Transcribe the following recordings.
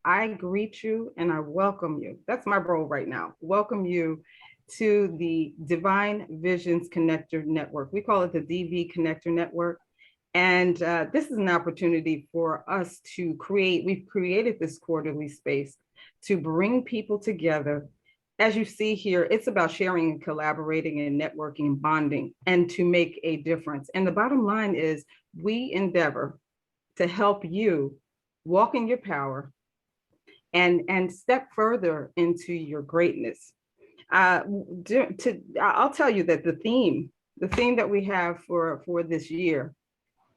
I greet you and I welcome you. That's my role right now. Welcome you to the Divine Visions Connector Network. We call it the DV Connector Network. And this is an opportunity for us to we've created this quarterly space to bring people together. As you see here, it's about sharing and collaborating and networking and bonding and to make a difference. And the bottom line is we endeavor to help you walk in your power and step further into your greatness. I'll tell you that the theme that we have for this year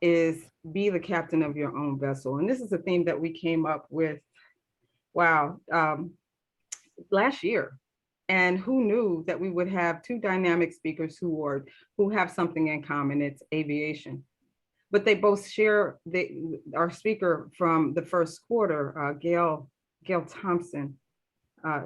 is be the captain of your own vessel. And this is a theme that we came up with, wow, last year. And who knew that we would have two dynamic speakers who have something in common? It's aviation. But they both share. Our speaker from the first quarter, Gail Thompson,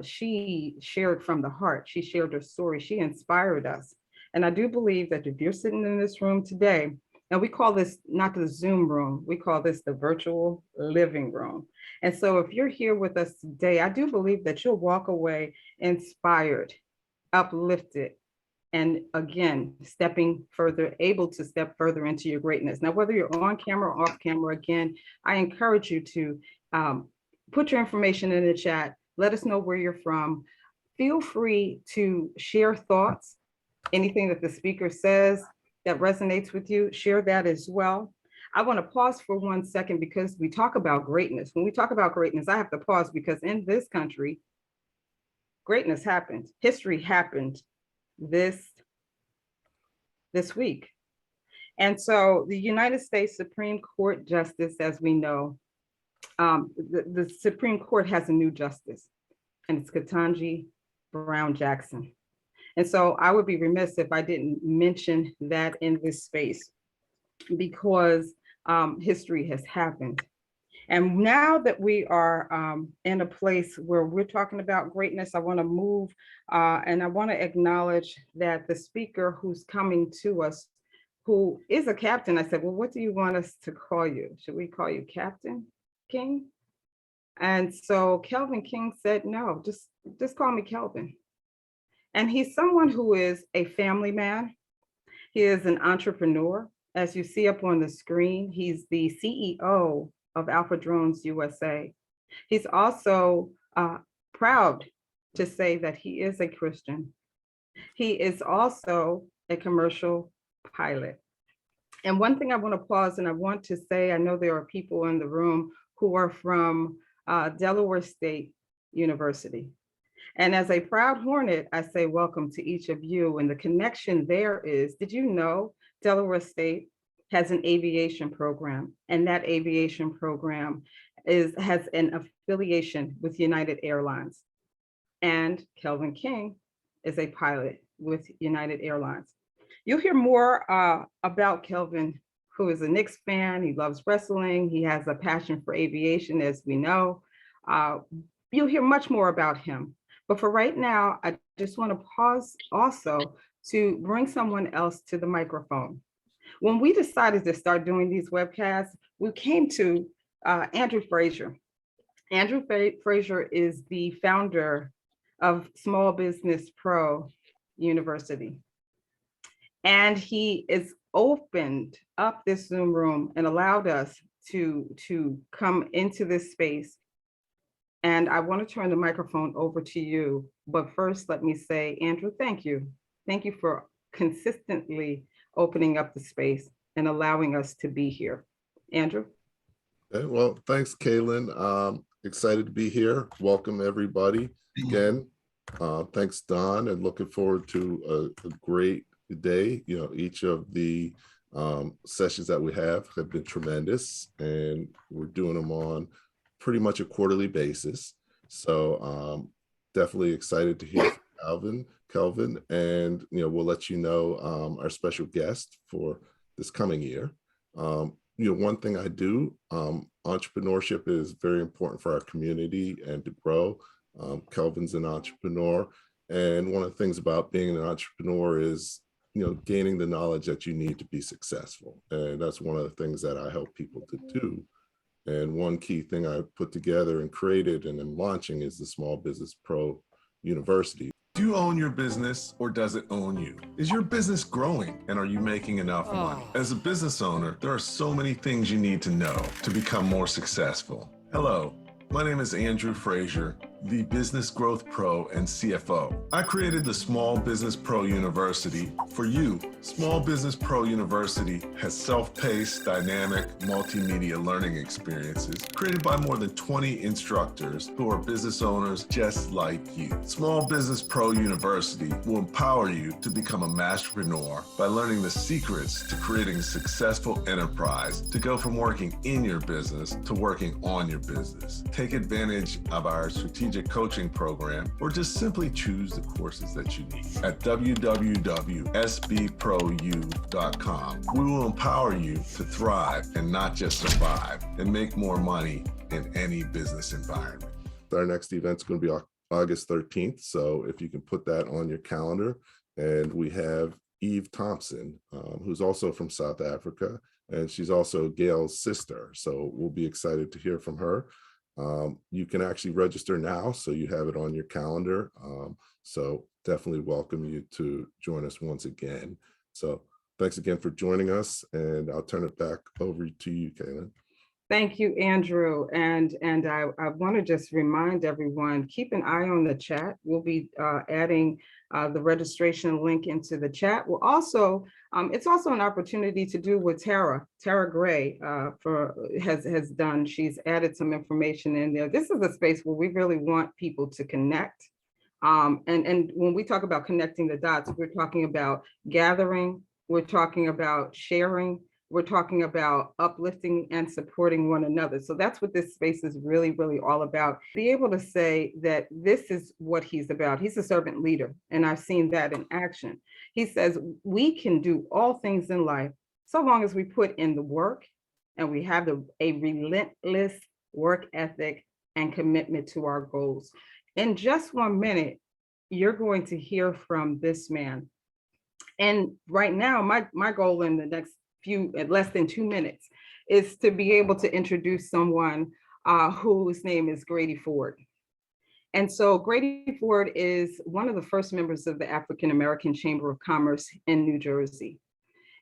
she shared from the heart. She shared her story. She inspired us. And I do believe that if you're sitting in this room today, and we call this not the Zoom room, we call this the virtual living room. And so if you're here with us today, I do believe that you'll walk away inspired, uplifted, and again, able to step further into your greatness. Now, whether you're on camera or off camera, again, I encourage you to put your information in the chat. Let us know where you're from. Feel free to share thoughts, anything that the speaker says that resonates with you, share that as well. I want to pause for 1 second because we talk about greatness. When we talk about greatness, I have to pause because in this country, greatness happened. History happened this week. And so the United States Supreme Court Justice, as we know, the Supreme Court has a new justice, and it's Ketanji Brown Jackson. And so I would be remiss if I didn't mention that in this space because history has happened. And now that we are in a place where we're talking about greatness, I want to move and I want to acknowledge that the speaker who's coming to us, who is a captain, I said, well, what do you want us to call you? Should we call you Captain King? And so Kelvin King said, no, just call me Kelvin. And he's someone who is a family man. He is an entrepreneur. As you see up on the screen, he's the CEO of Alpha Drones USA. He's also proud to say that he is a Christian. He is also a commercial pilot. And one thing I want to pause and I want to say, I know there are people in the room who are from Delaware State University. And as a proud Hornet, I say welcome to each of you. And the connection there is, did you know Delaware State has an aviation program, and that aviation program has an affiliation with United Airlines. And Kelvin King is a pilot with United Airlines. You'll hear more about Kelvin, who is a Knicks fan. He loves wrestling. He has a passion for aviation, as we know. You'll hear much more about him. But for right now, I just want to pause also to bring someone else to the microphone. When we decided to start doing these webcasts, we came to Andrew Frazier. Andrew Frazier is the founder of Small Business Pro University. And he has opened up this Zoom room and allowed us to come into this space. And I want to turn the microphone over to you. But first, let me say, Andrew, thank you. Thank you for consistently opening up the space and allowing us to be here. Andrew? Okay, well, thanks, Kaylin. Excited to be here. Welcome, everybody. Again, thanks, Don, and looking forward to a great day. You know, each of the sessions that we have been tremendous, and we're doing them on pretty much a quarterly basis. So definitely excited to hear from Kelvin, and we'll let you know our special guest for this coming year. One thing I do, entrepreneurship is very important for our community and to grow. Kelvin's an entrepreneur, and one of the things about being an entrepreneur is gaining the knowledge that you need to be successful, and that's one of the things that I help people to do And one key thing I put together and created and am launching is the Small Business Pro University. Do you own your business or does it own you? Is your business growing and are you making enough money? As a business owner, there are so many things you need to know to become more successful. Hello, my name is Andrew Frazier, the Business Growth Pro and CFO. I created the Small Business Pro University for you. Small Business Pro University has self-paced, dynamic, multimedia learning experiences created by more than 20 instructors who are business owners just like you. Small Business Pro University will empower you to become a masterpreneur by learning the secrets to creating a successful enterprise, to go from working in your business to working on your business. Take advantage of our strategic coaching program, or just simply choose the courses that you need. At www.sbprou.com, we will empower you to thrive and not just survive, and make more money in any business environment. Our next event's going to be August 13th, so if you can put that on your calendar. And we have Eve Thompson, who's also from South Africa, and she's also Gail's sister, so we'll be excited to hear from her. You can actually register now, so you have it on your calendar. So definitely welcome you to join us once again. So thanks again for joining us, and I'll turn it back over to you, Kaylin. Thank you, Andrew. And I want to just remind everyone, keep an eye on the chat. We'll be adding the registration link into the chat. We'll also, it's also an opportunity to do what Tara Gray has done. She's added some information in there. This is a space where we really want people to connect. And when we talk about connecting the dots, we're talking about gathering, we're talking about sharing, we're talking about uplifting and supporting one another. So that's what this space is really, really all about. Be able to say that this is what he's about. He's a servant leader, and I've seen that in action. He says we can do all things in life so long as we put in the work and we have a relentless work ethic and commitment to our goals. In just 1 minute, you're going to hear from this man. And right now, my goal in the next less than 2 minutes is to be able to introduce someone whose name is Grady Ford. And so Grady Ford is one of the first members of the African American Chamber of Commerce in New Jersey.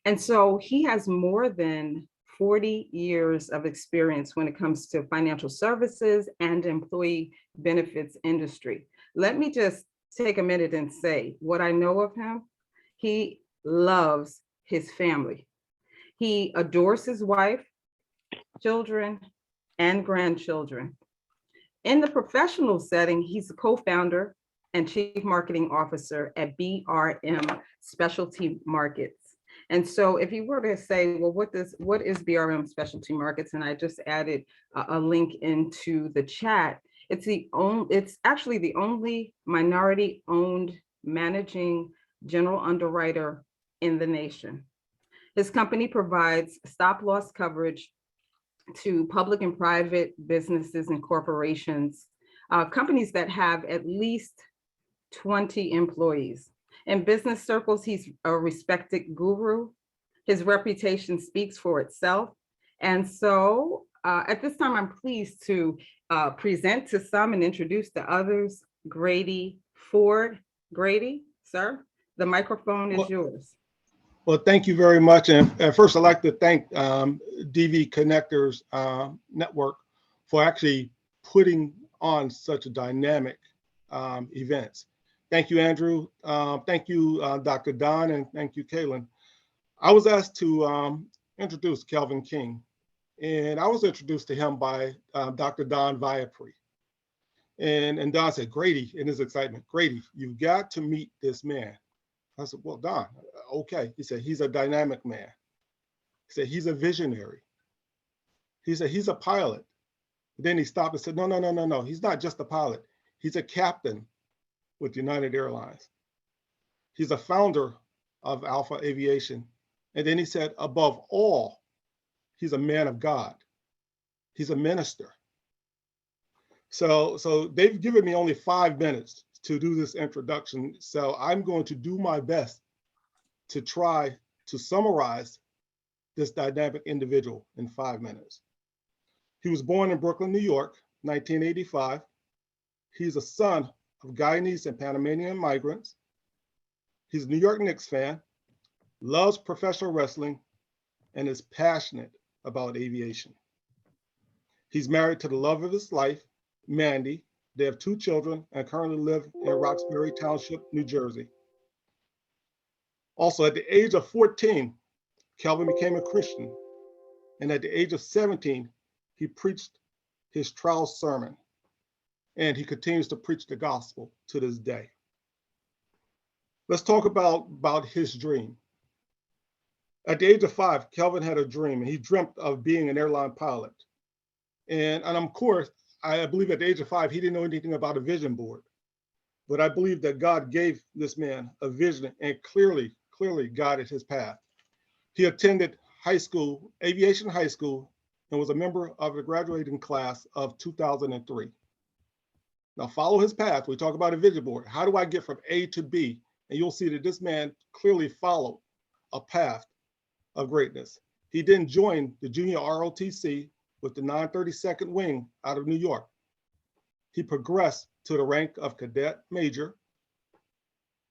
And so he has more than 40 years of experience when it comes to financial services and employee benefits industry. Let me just take a minute and say what I know of him. He loves his family. He adores his wife, children, and grandchildren. In the professional setting, he's the co-founder and chief marketing officer at BRM Specialty Markets. And so if you were to say, well, what is BRM Specialty Markets? And I just added a link into the chat. It's actually the only minority-owned managing general underwriter in the nation. His company provides stop-loss coverage to public and private businesses and corporations, companies that have at least 20 employees. In business circles, he's a respected guru. His reputation speaks for itself. And so at this time, I'm pleased to present to some and introduce to others, Grady Ford. Grady, sir, the microphone is yours. Well, thank you very much. And first, I'd like to thank DV Connectors Network for actually putting on such a dynamic events. Thank you, Andrew. Thank you, Dr. Don, and thank you, Kaylin. I was asked to introduce Kelvin King, and I was introduced to him by Dr. Don Viapre. And Don said, Grady, in his excitement, Grady, you've got to meet this man. I said, well, Don, okay. He said, he's a dynamic man. He said, he's a visionary. He said, he's a pilot. Then he stopped and said, no. He's not just a pilot. He's a captain with United Airlines. He's a founder of Alpha Aviation. And then he said, above all, he's a man of God. He's a minister. So they've given me only 5 minutes to do this introduction. So I'm going to do my best to try to summarize this dynamic individual in 5 minutes. He was born in Brooklyn, New York, 1985. He's a son of Guyanese and Panamanian migrants. He's a New York Knicks fan, loves professional wrestling, and is passionate about aviation. He's married to the love of his life, Mandy. They have 2 children and currently live in Roxbury Township, New Jersey. Also, at the age of 14, Kelvin became a Christian. And at the age of 17, he preached his trial sermon. And he continues to preach the gospel to this day. Let's talk about his dream. At the age of 5, Kelvin had a dream, and he dreamt of being an airline pilot. And of course, I believe at the age of 5, he didn't know anything about a vision board. But I believe that God gave this man a vision and clearly guided his path. He attended high school, Aviation High School, and was a member of the graduating class of 2003. Now follow his path. We talk about a vision board. How do I get from A to B? And you'll see that this man clearly followed a path of greatness. He then joined the junior ROTC with the 932nd Wing out of New York. He progressed to the rank of cadet major.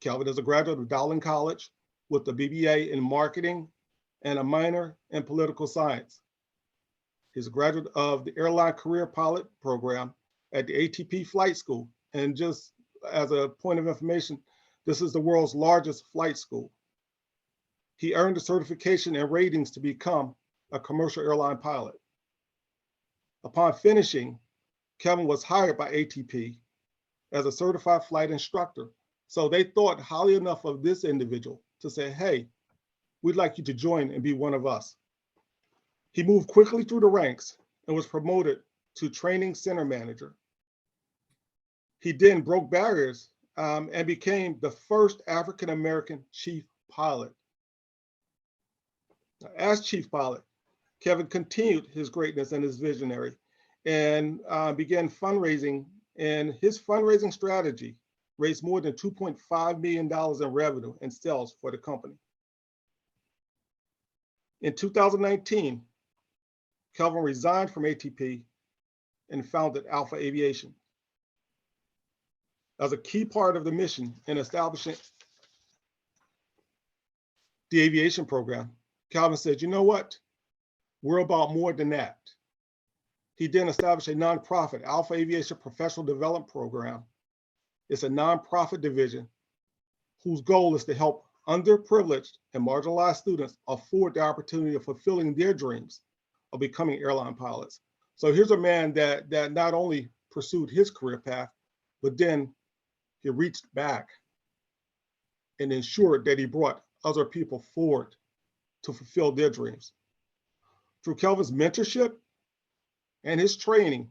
Kelvin is a graduate of Dowling College with a BBA in marketing and a minor in political science. He's a graduate of the Airline Career Pilot Program at the ATP Flight School. And just as a point of information, this is the world's largest flight school. He earned a certification and ratings to become a commercial airline pilot. Upon finishing, Kelvin was hired by ATP as a certified flight instructor. So they thought highly enough of this individual to say, hey, we'd like you to join and be one of us. He moved quickly through the ranks and was promoted to training center manager. He then broke barriers and became the first African-American chief pilot. As chief pilot, Kelvin continued his greatness and his visionary and began fundraising, and his fundraising strategy raised more than $2.5 million in revenue and sales for the company. In 2019, Kelvin resigned from ATP and founded Alpha Aviation. As a key part of the mission in establishing the aviation program, Kelvin said, you know what? We're about more than that. He then established a nonprofit, Alpha Aviation Professional Development Program. It's a nonprofit division whose goal is to help underprivileged and marginalized students afford the opportunity of fulfilling their dreams of becoming airline pilots. So here's a man that not only pursued his career path, but then he reached back and ensured that he brought other people forward to fulfill their dreams. Through Kelvin's mentorship and his training,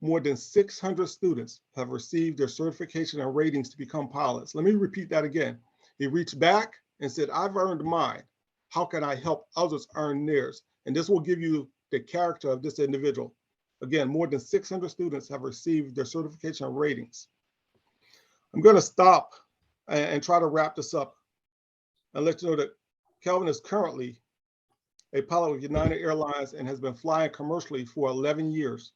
more than 600 students have received their certification and ratings to become pilots. Let me repeat that again. He reached back and said, I've earned mine. How can I help others earn theirs? And this will give you the character of this individual. Again, more than 600 students have received their certification and ratings. I'm going to stop and try to wrap this up and let you know that Kelvin is currently a pilot with United Airlines and has been flying commercially for 11 years.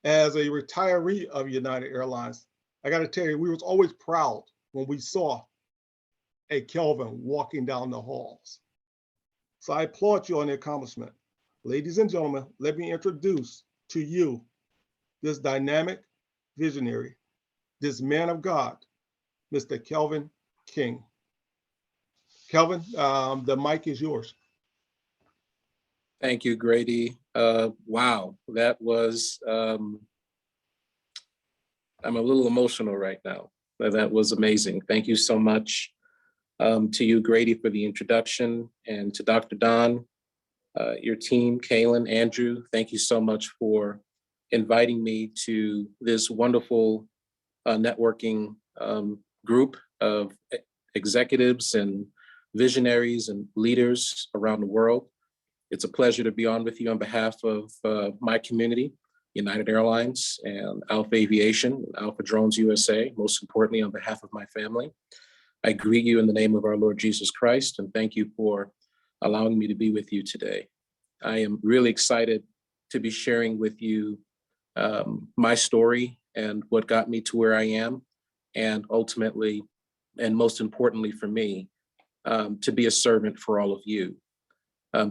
As a retiree of United Airlines, I got to tell you, we was always proud when we saw a Kelvin walking down the halls. So I applaud you on the accomplishment. Ladies and gentlemen, let me introduce to you this dynamic visionary, this man of God, Mr. Kelvin King. Kelvin, the mic is yours. Thank you, Grady. Wow, that was, I'm a little emotional right now. That was amazing. Thank you so much to you, Grady, for the introduction, and to Dr. Don, your team, Kaylin, Andrew, thank you so much for inviting me to this wonderful networking group of executives and visionaries and leaders around the world. It's a pleasure to be on with you on behalf of my community, United Airlines and Alpha Aviation, Alpha Drones USA, most importantly on behalf of my family. I greet you in the name of our Lord Jesus Christ, and thank you for allowing me to be with you today. I am really excited to be sharing with you my story and what got me to where I am, and ultimately, and most importantly for me, to be a servant for all of you.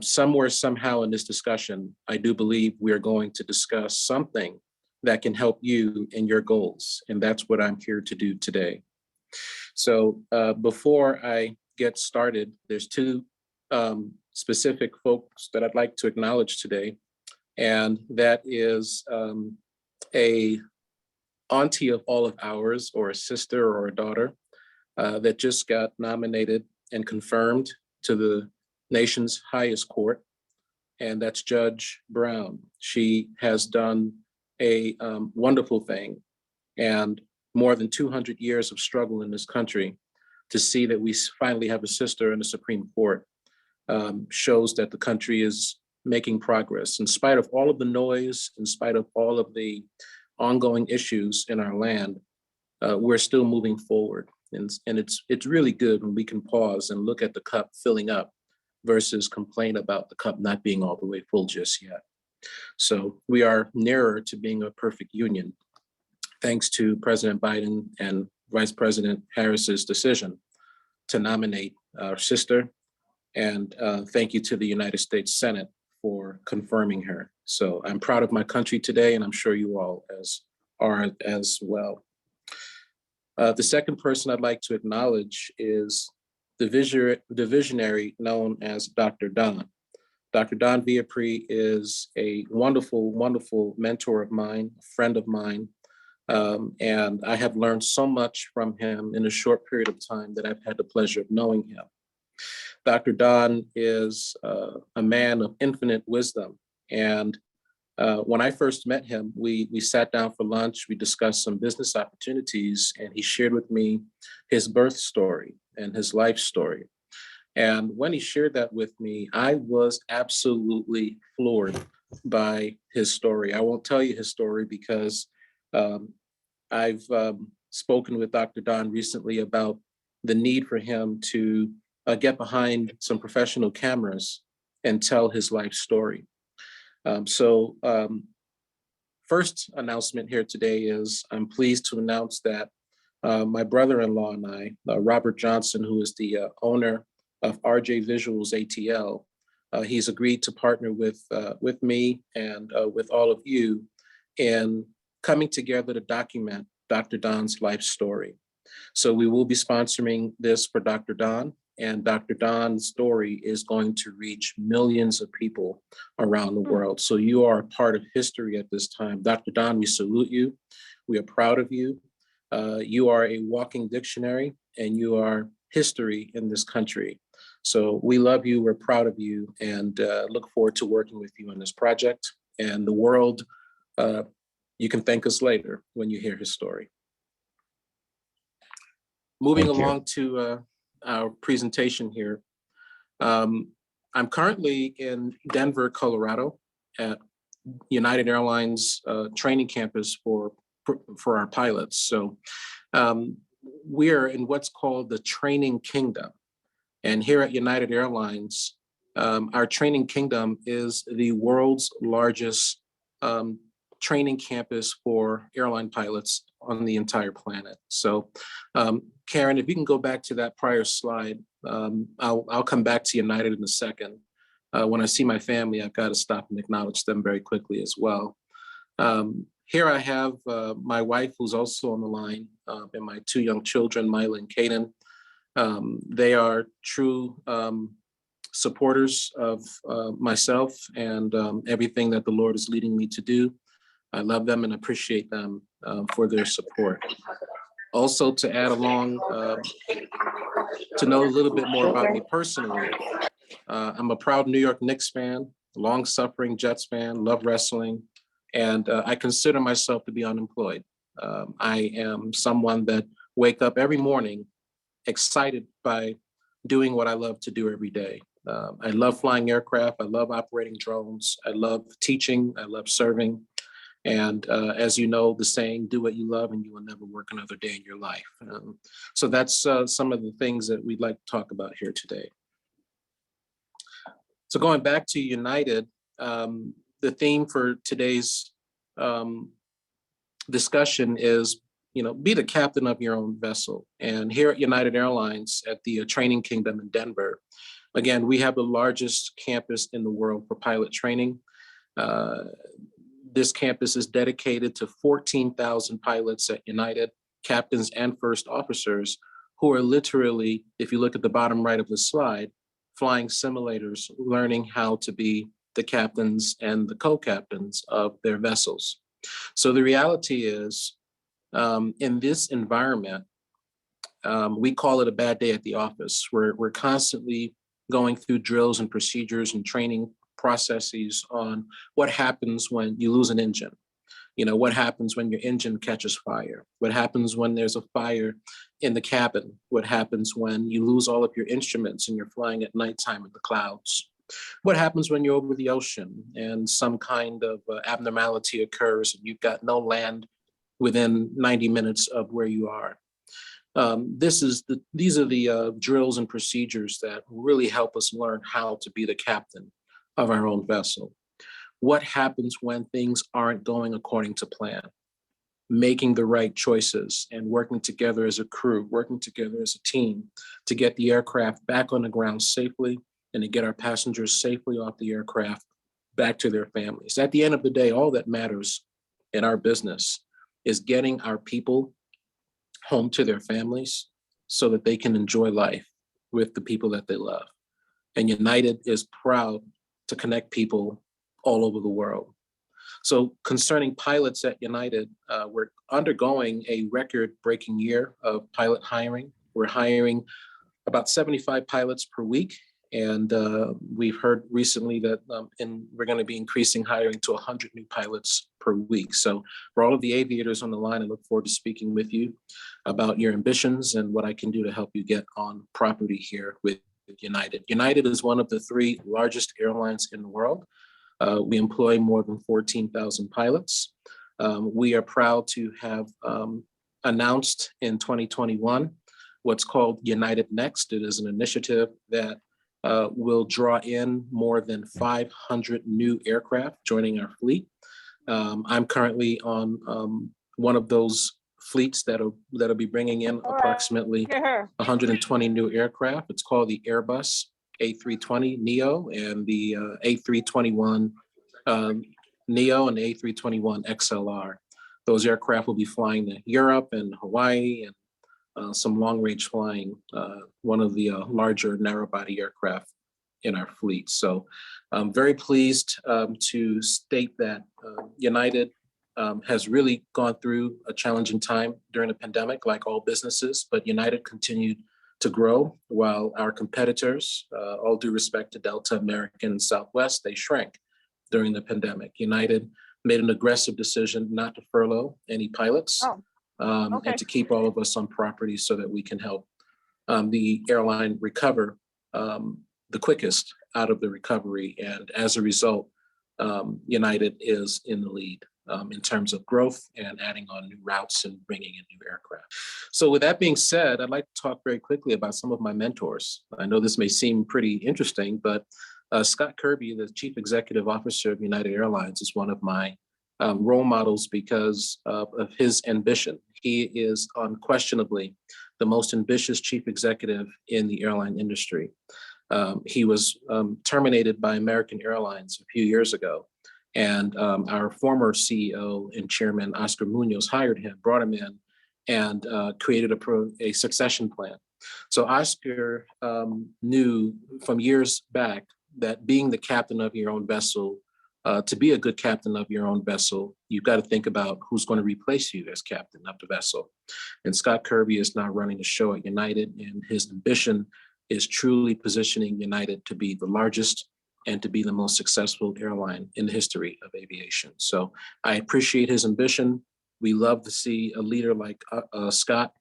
Somewhere, somehow in this discussion, I do believe we are going to discuss something that can help you in your goals, and that's what I'm here to do today. So before I get started, there's two specific folks that I'd like to acknowledge today, and that is a auntie of all of ours, or a sister or a daughter, that just got nominated and confirmed to the nation's highest court, and that's Judge Brown. She has done a wonderful thing, and more than 200 years of struggle in this country to see that we finally have a sister in the Supreme Court shows that the country is making progress. In spite of all of the noise, in spite of all of the ongoing issues in our land, we're still moving forward. And it's really good when we can pause and look at the cup filling up versus complain about the cup not being all the way full just yet. So we are nearer to being a perfect union, thanks to President Biden and Vice President Harris's decision to nominate our sister. And thank you to the United States Senate for confirming her. So I'm proud of my country today, and I'm sure you all are as well. The second person I'd like to acknowledge is the visionary known as Dr. Don. Dr. Don Viapri is a wonderful, wonderful mentor of mine, a friend of mine, and I have learned so much from him in a short period of time that I've had the pleasure of knowing him. Dr. Don is a man of infinite wisdom, and when I first met him, we sat down for lunch, we discussed some business opportunities, and he shared with me his birth story and his life story. And when he shared that with me, I was absolutely floored by his story. I won't tell you his story because I've spoken with Dr. Don recently about the need for him to get behind some professional cameras and tell his life story. First announcement here today is I'm pleased to announce that my brother-in-law and I, Robert Johnson, who is the owner of RJ Visuals ATL, he's agreed to partner with me and with all of you in coming together to document Dr. Don's life story. So we will be sponsoring this for Dr. Don, and Dr. Don's story is going to reach millions of people around the world. So you are a part of history at this time. Dr. Don, we salute you. We are proud of you. You are a walking dictionary, and you are history in this country. So we love you, we're proud of you, and look forward to working with you on this project. And the world, you can thank us later when you hear his story. Moving along to our presentation here. I'm currently in Denver, Colorado at United Airlines training campus for our pilots. So we're in what's called the training kingdom. And here at United Airlines, our training kingdom is the world's largest training campus for airline pilots on the entire planet. So Karen, if you can go back to that prior slide, I'll come back to United in a second. When I see my family, I've got to stop and acknowledge them very quickly as well. Here I have my wife, who's also on the line, and my two young children, Mila and Kaden. They are true supporters of myself and everything that the Lord is leading me to do. I love them and appreciate them for their support. Also, to add along, to know a little bit more about me personally, I'm a proud New York Knicks fan, long-suffering Jets fan, love wrestling, and I consider myself to be unemployed. I am someone that wake up every morning excited by doing what I love to do every day. I love flying aircraft, I love operating drones, I love teaching, I love serving. And as you know, the saying, do what you love and you will never work another day in your life. So that's some of the things that we'd like to talk about here today. So going back to United, the theme for today's discussion is, be the captain of your own vessel. And here at United Airlines at the Training Kingdom in Denver, again, we have the largest campus in the world for pilot training. This campus is dedicated to 14,000 pilots at United, captains and first officers, who are literally, if you look at the bottom right of the slide, flying simulators, learning how to be the captains and the co-captains of their vessels. So the reality is, in this environment, we call it a bad day at the office. We're constantly going through drills and procedures and training processes on what happens when you lose an engine. What happens when your engine catches fire? What happens when there's a fire in the cabin? What happens when you lose all of your instruments and you're flying at nighttime in the clouds? What happens when you're over the ocean and some kind of abnormality occurs and you've got no land within 90 minutes of where you are? These are the drills and procedures that really help us learn how to be the captain of our own vessel. What happens when things aren't going according to plan? Making the right choices and working together as a crew, working together as a team to get the aircraft back on the ground safely and to get our passengers safely off the aircraft back to their families. At the end of the day, all that matters in our business is getting our people home to their families so that they can enjoy life with the people that they love. And United is proud to connect people all over the world. So concerning pilots at United, we're undergoing a record-breaking year of pilot hiring. We're hiring about 75 pilots per week. And we've heard recently that we're going to be increasing hiring to 100 new pilots per week. So for all of the aviators on the line, I look forward to speaking with you about your ambitions and what I can do to help you get on property here with United. United is one of the 3 largest airlines in the world. We employ more than 14,000 pilots. We are proud to have announced in 2021 what's called United Next. It is an initiative that will draw in more than 500 new aircraft joining our fleet. I'm currently on one of those fleets that'll be bringing in approximately 120 new aircraft. It's called the Airbus A320 Neo and the A321 Neo and the A321 XLR. Those aircraft will be flying to Europe and Hawaii and some long-range flying, one of the larger narrow-body aircraft in our fleet. So I'm very pleased to state that United has really gone through a challenging time during the pandemic, like all businesses, but United continued to grow while our competitors, all due respect to Delta, American, and Southwest, they shrank during the pandemic. United made an aggressive decision not to furlough any pilots and to keep all of us on property so that we can help the airline recover the quickest out of the recovery. And as a result, United is in the lead in terms of growth and adding on new routes and bringing in new aircraft. So with that being said, I'd like to talk very quickly about some of my mentors. I know this may seem pretty interesting, but Scott Kirby, the Chief Executive Officer of United Airlines, is one of my role models because of his ambition. He is unquestionably the most ambitious chief executive in the airline industry. He was terminated by American Airlines a few years ago. And our former CEO and chairman, Oscar Munoz, hired him, brought him in, and created a succession plan. So Oscar knew from years back that being the captain of your own vessel, to be a good captain of your own vessel, you've got to think about who's going to replace you as captain of the vessel. And Scott Kirby is now running the show at United, and his ambition is truly positioning United to be the largest and to be the most successful airline in the history of aviation. So I appreciate his ambition. We love to see a leader like Scott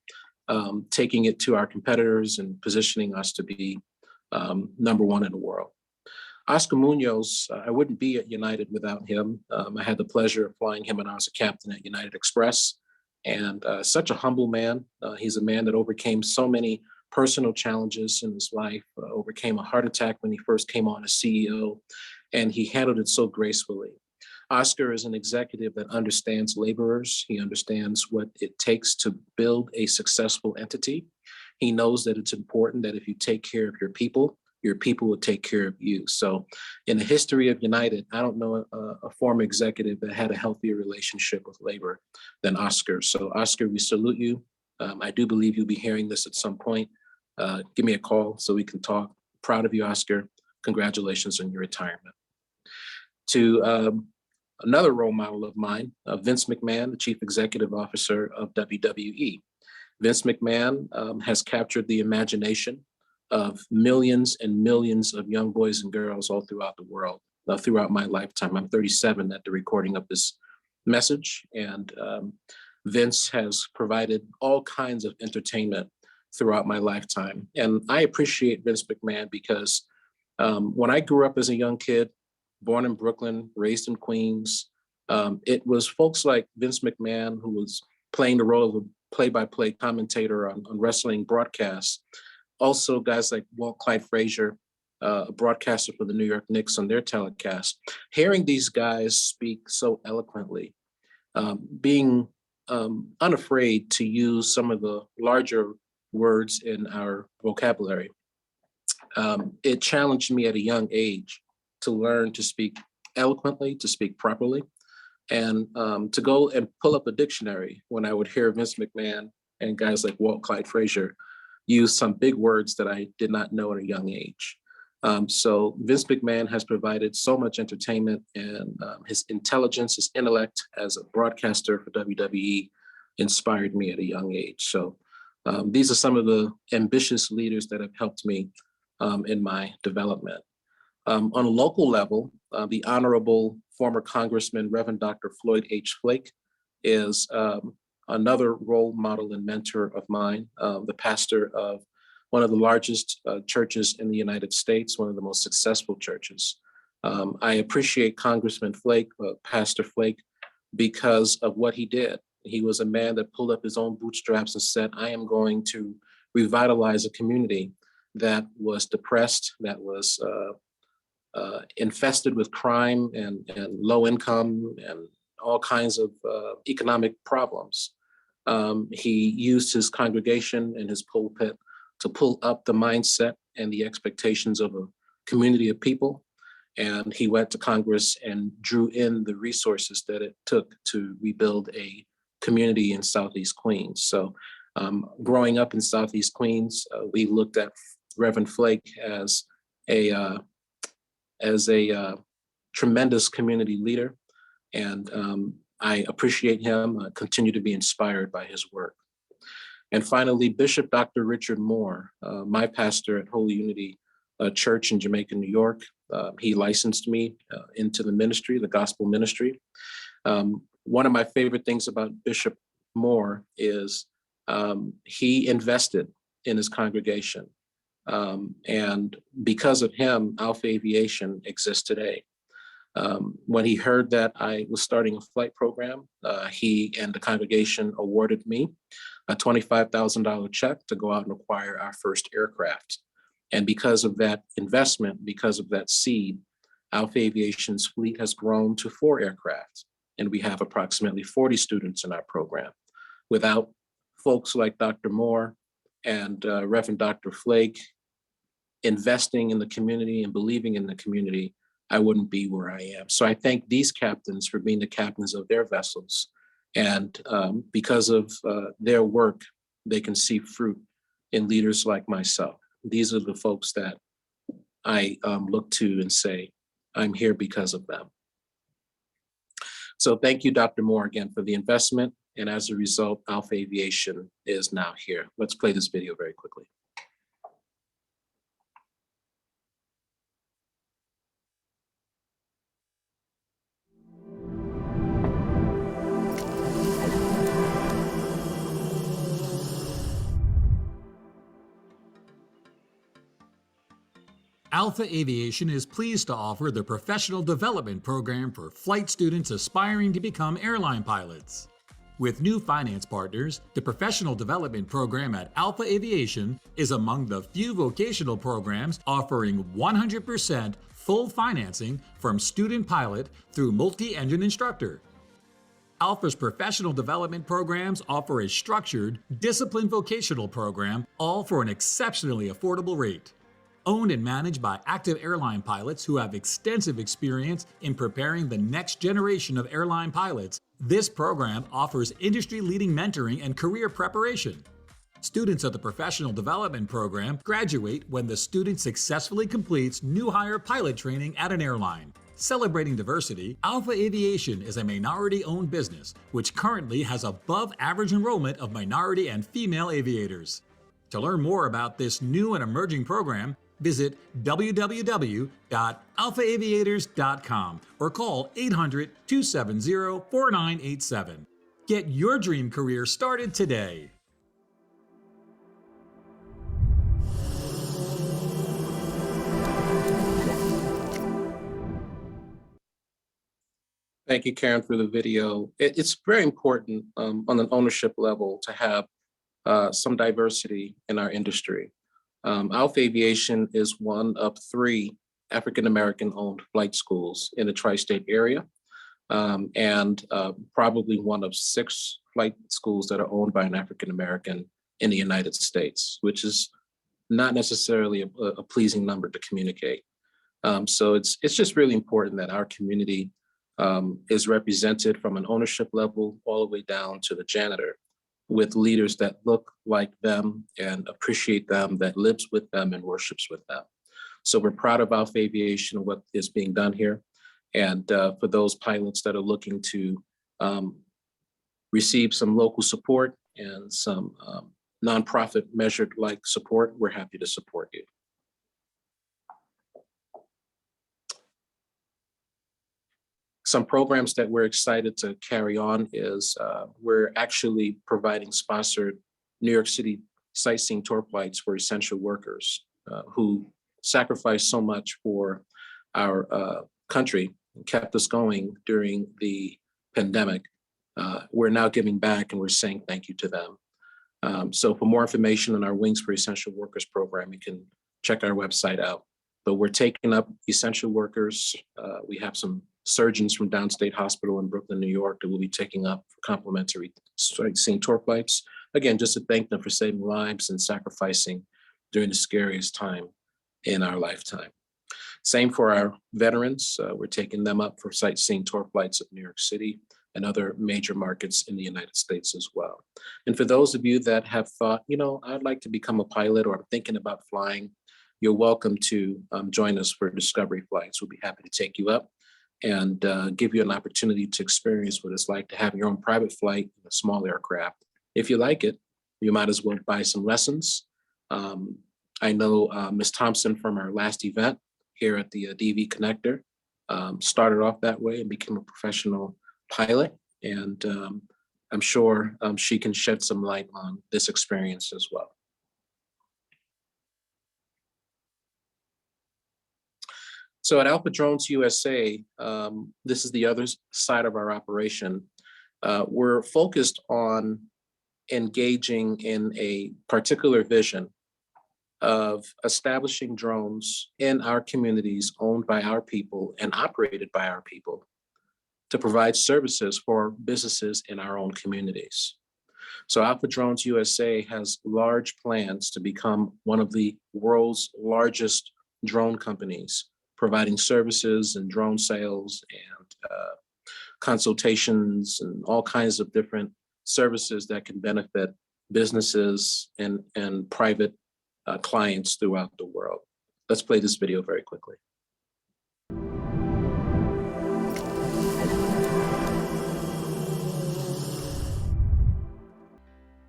taking it to our competitors and positioning us to be number 1 in the world. Oscar Munoz, I wouldn't be at United without him. I had the pleasure of flying him when I was a captain at United Express, and such a humble man. He's a man that overcame so many personal challenges in his life, overcame a heart attack when he first came on as CEO, and he handled it so gracefully. Oscar is an executive that understands laborers. He understands what it takes to build a successful entity. He knows that it's important that if you take care of your people will take care of you. So in the history of United, I don't know a former executive that had a healthier relationship with labor than Oscar. So Oscar, we salute you. I do believe you'll be hearing this at some point. Give me a call so we can talk. Proud of you, Oscar. Congratulations on your retirement. To another role model of mine, Vince McMahon, the Chief Executive Officer of WWE. Vince McMahon has captured the imagination of millions and millions of young boys and girls all throughout the world, throughout my lifetime. I'm 37 at the recording of this message, and Vince has provided all kinds of entertainment throughout my lifetime. And I appreciate Vince McMahon because when I grew up as a young kid, born in Brooklyn, raised in Queens, it was folks like Vince McMahon who was playing the role of a play-by-play commentator on wrestling broadcasts. Also guys like Walt Clyde Frazier, a broadcaster for the New York Knicks on their telecast. Hearing these guys speak so eloquently, being unafraid to use some of the larger words in our vocabulary. It challenged me at a young age to learn to speak eloquently, to speak properly, and to go and pull up a dictionary when I would hear Vince McMahon and guys like Walt Clyde Frazier use some big words that I did not know at a young age. So Vince McMahon has provided so much entertainment, and his intelligence, his intellect as a broadcaster for WWE inspired me at a young age. So these are some of the ambitious leaders that have helped me in my development. On a local level, the Honorable former Congressman, Reverend Dr. Floyd H. Flake is another role model and mentor of mine, the pastor of one of the largest churches in the United States, one of the most successful churches. I appreciate Congressman Flake, Pastor Flake, because of what he did. He was a man that pulled up his own bootstraps and said, I am going to revitalize a community that was depressed, that was infested with crime and low income and all kinds of economic problems. He used his congregation and his pulpit to pull up the mindset and the expectations of a community of people. And he went to Congress and drew in the resources that it took to rebuild a community in Southeast Queens. So growing up in Southeast Queens, we looked at Reverend Flake as a tremendous community leader. And I appreciate him, continue to be inspired by his work. And finally, Bishop Dr. Richard Moore, my pastor at Holy Unity Church in Jamaica, New York. He licensed me into the ministry, the gospel ministry. One of my favorite things about Bishop Moore is he invested in his congregation. And because of him, Alpha Aviation exists today. When he heard that I was starting a flight program, he and the congregation awarded me a $25,000 check to go out and acquire our first aircraft. And because of that investment, because of that seed, Alpha Aviation's fleet has grown to 4 aircraft, and we have approximately 40 students in our program. Without folks like Dr. Moore and Reverend Dr. Flake investing in the community and believing in the community, I wouldn't be where I am. So I thank these captains for being the captains of their vessels. And because of their work, they can see fruit in leaders like myself. These are the folks that I look to and say, I'm here because of them. So thank you, Dr. Moore, again, for the investment. And as a result, Alpha Aviation is now here. Let's play this video very quickly. Alpha Aviation is pleased to offer the Professional Development Program for flight students aspiring to become airline pilots. With new finance partners, the Professional Development Program at Alpha Aviation is among the few vocational programs offering 100% full financing from student pilot through multi-engine instructor. Alpha's professional development programs offer a structured, disciplined vocational program, all for an exceptionally affordable rate. Owned and managed by active airline pilots who have extensive experience in preparing the next generation of airline pilots, this program offers industry-leading mentoring and career preparation. Students of the professional development program graduate when the student successfully completes new hire pilot training at an airline. Celebrating diversity, Alpha Aviation is a minority-owned business which currently has above-average enrollment of minority and female aviators. To learn more about this new and emerging program, visit www.alphaaviators.com or call 800-270-4987. Get your dream career started today. Thank you, Karen, for the video. It's very important on an ownership level to have some diversity in our industry. Alpha Aviation is one of 3 African-American owned flight schools in the tri-state area, and probably one of 6 flight schools that are owned by an African-American in the United States, which is not necessarily a pleasing number to communicate. So it's just really important that our community is represented from an ownership level all the way down to the janitor, with leaders that look like them and appreciate them, that lives with them and worships with them. So we're proud of Alpha Aviation and what is being done here. And for those pilots that are looking to receive some local support and some nonprofit measured like support, we're happy to support you. Some programs that we're excited to carry on is we're actually providing sponsored New York City sightseeing tour flights for essential workers who sacrificed so much for our country and kept us going during the pandemic. We're now giving back and we're saying thank you to them. So for more information on our Wings for Essential Workers program, you can check our website out. But we're taking up essential workers. We have some surgeons from Downstate Hospital in Brooklyn, New York, that will be taking up complimentary sightseeing tour flights. Again, just to thank them for saving lives and sacrificing during the scariest time in our lifetime. Same for our veterans. We're taking them up for sightseeing tour flights of New York City and other major markets in the United States as well. And for those of you that have thought, you know, I'd like to become a pilot or I'm thinking about flying, you're welcome to join us for Discovery Flights. We'll be happy to take you up and give you an opportunity to experience what it's like to have your own private flight in a small aircraft. If you like it, you might as well buy some lessons. I know Ms. Thompson from our last event here at the DV Connector started off that way and became a professional pilot. And I'm sure she can shed some light on this experience as well. So at Alpha Drones USA, this is the other side of our operation. We're focused on engaging in a particular vision of establishing drones in our communities owned by our people and operated by our people to provide services for businesses in our own communities. So Alpha Drones USA has large plans to become one of the world's largest drone companies, providing services and drone sales and consultations and all kinds of different services that can benefit businesses and private clients throughout the world. Let's play this video very quickly.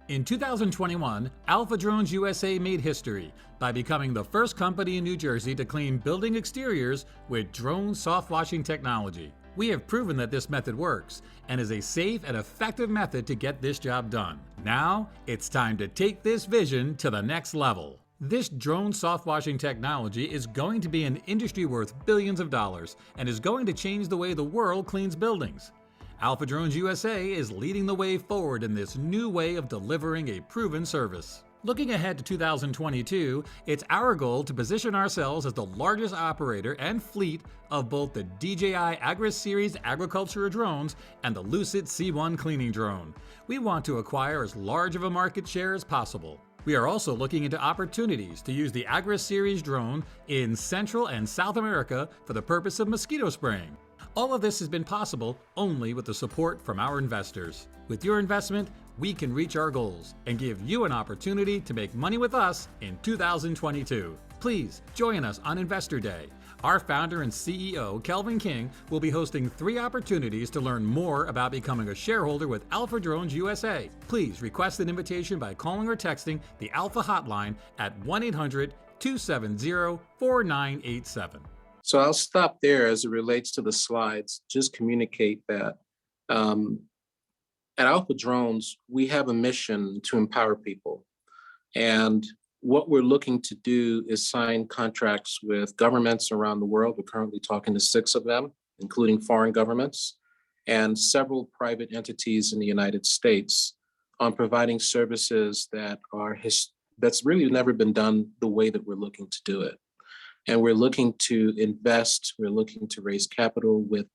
In 2021, Alpha Drones USA made history by becoming the first company in New Jersey to clean building exteriors with drone soft washing technology. We have proven that this method works and is a safe and effective method to get this job done. Now, it's time to take this vision to the next level. This drone soft washing technology is going to be an industry worth billions of dollars and is going to change the way the world cleans buildings. Alpha Drones USA is leading the way forward in this new way of delivering a proven service. Looking ahead to 2022, it's our goal to position ourselves as the largest operator and fleet of both the DJI Agris Series agriculture drones and the Lucid C1 cleaning drone. We want to acquire as large of a market share as possible. We are also looking into opportunities to use the Agris Series drone in Central and South America for the purpose of mosquito spraying. All of this has been possible only with the support from our investors. With your investment, we can reach our goals and give you an opportunity to make money with us in 2022. Please join us on Investor Day. Our founder and CEO, Kelvin King, will be hosting 3 opportunities to learn more about becoming a shareholder with Alpha Drones USA. Please request an invitation by calling or texting the Alpha hotline at 1-800-270-4987. So I'll stop there as it relates to the slides. Just communicate that at Alpha Drones, we have a mission to empower people. And what we're looking to do is sign contracts with governments around the world. We're currently talking to 6 of them, including foreign governments, and several private entities in the United States on providing services that's really never been done the way that we're looking to do it. And we're looking to invest, we're looking to raise capital with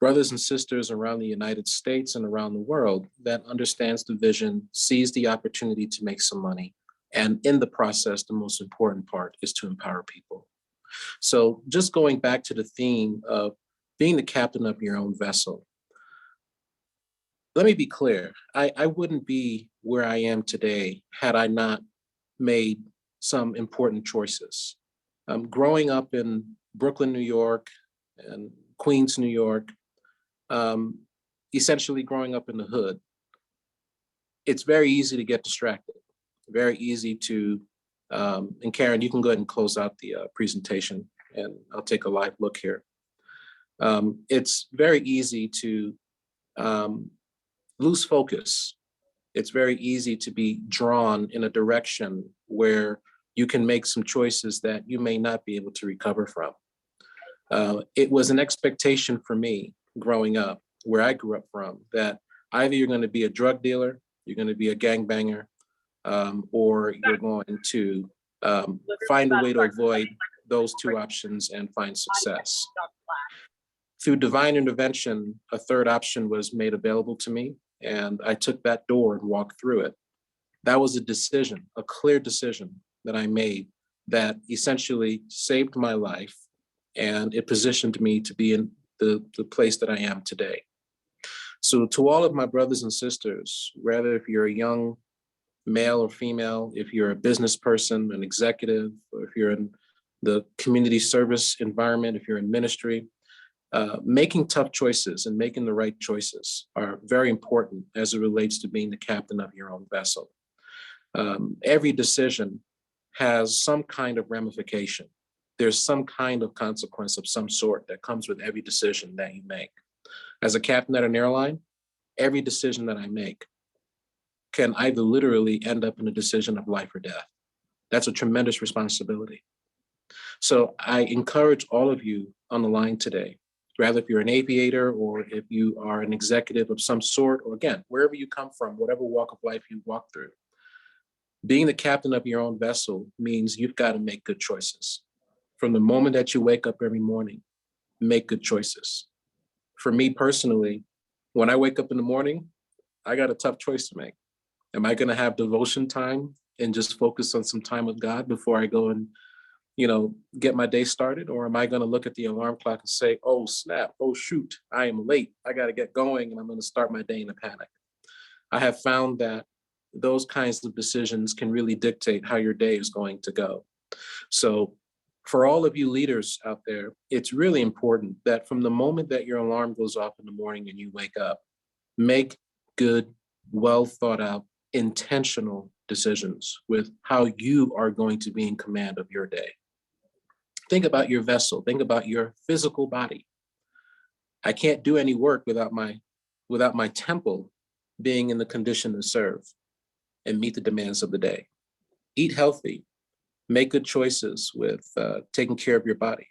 brothers and sisters around the United States and around the world that understands the vision, sees the opportunity to make some money. And in the process, the most important part is to empower people. So just going back to the theme of being the captain of your own vessel. Let me be clear, I wouldn't be where I am today had I not made some important choices. Growing up in Brooklyn, New York, and Queens, New York, essentially growing up in the hood, it's very easy to get distracted, very easy to, and Karen, you can go ahead and close out the presentation and I'll take a live look here. It's very easy to lose focus. It's very easy to be drawn in a direction where you can make some choices that you may not be able to recover from. It was an expectation for me growing up, where I grew up from, that either you're going to be a drug dealer, you're going to be a gangbanger, or you're going to find a way to avoid those 2 options and find success. Through divine intervention, a 3rd option was made available to me, and I took that door and walked through it. That was a decision, a clear decision that I made that essentially saved my life, and it positioned me to be in the place that I am today. So to all of my brothers and sisters, whether if you're a young male or female, if you're a business person, an executive, or if you're in the community service environment, if you're in ministry, making tough choices and making the right choices are very important as it relates to being the captain of your own vessel. Every decision has some kind of ramification. There's some kind of consequence of some sort that comes with every decision that you make. As a captain at an airline, every decision that I make can either literally end up in a decision of life or death. That's a tremendous responsibility. So I encourage all of you on the line today, rather if you're an aviator or if you are an executive of some sort, or again, wherever you come from, whatever walk of life you walk through, being the captain of your own vessel means you've got to make good choices. From the moment that you wake up every morning, make good choices. For me personally, when I wake up in the morning, I got a tough choice to make. Am I going to have devotion time and just focus on some time with God before I go and, get my day started? Or am I going to look at the alarm clock and say, oh, snap, oh, shoot, I am late. I got to get going and I'm going to start my day in a panic. I have found that those kinds of decisions can really dictate how your day is going to go. So for all of you leaders out there, it's really important that from the moment that your alarm goes off in the morning and you wake up, make good, well thought out, intentional decisions with how you are going to be in command of your day. Think about your vessel. Think about your physical body. I can't do any work without my temple being in the condition to serve and meet the demands of the day. Eat healthy. Make good choices with taking care of your body.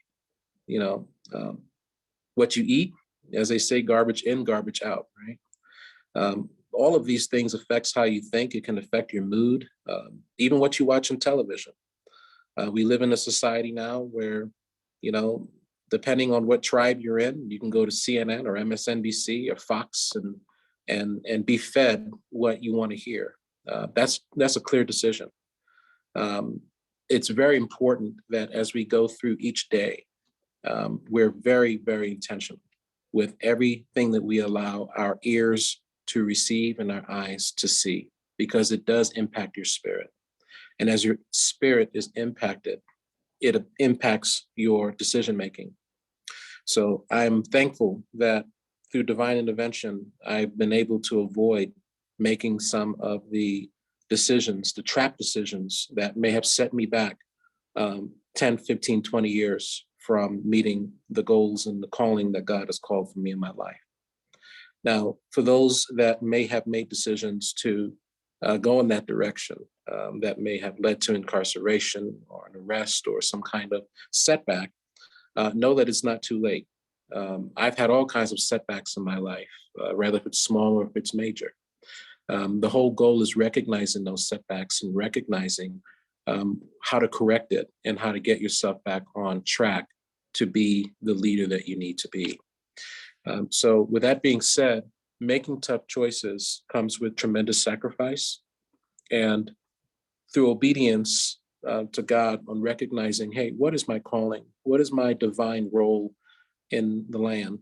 What you eat, as they say, garbage in, garbage out, right? all of these things affects how you think. It can affect your mood, even what you watch on television. We live in a society now where, you know, depending on what tribe you're in, you can go to CNN or MSNBC or Fox and be fed what you want to hear. That's a clear decision. It's very important that as we go through each day, we're very, very intentional with everything that we allow our ears to receive and our eyes to see, because it does impact your spirit. And as your spirit is impacted, it impacts your decision-making. So I'm thankful that through divine intervention, I've been able to avoid making some of the decisions, the trap decisions that may have set me back 10, 15, 20 years from meeting the goals and the calling that God has called for me in my life. Now, for those that may have made decisions to go in that direction, that may have led to incarceration or an arrest or some kind of setback, know that it's not too late. I've had all kinds of setbacks in my life, whether if it's small or if it's major. The whole goal is recognizing those setbacks and recognizing how to correct it and how to get yourself back on track to be the leader that you need to be. So with that being said, making tough choices comes with tremendous sacrifice, and through obedience to God on recognizing, hey, what is my calling? What is my divine role in the land?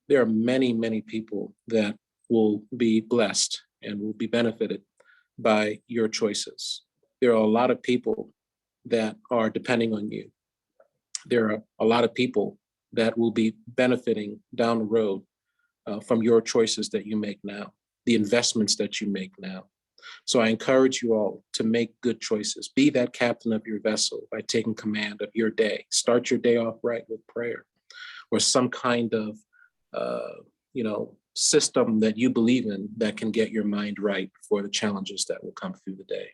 There are many, many people that will be blessed and will be benefited by your choices. There are a lot of people that are depending on you. There are a lot of people that will be benefiting down the road from your choices that you make now, the investments that you make now. So I encourage you all to make good choices. Be that captain of your vessel by taking command of your day. Start your day off right with prayer or some kind of, system that you believe in that can get your mind right for the challenges that will come through the day.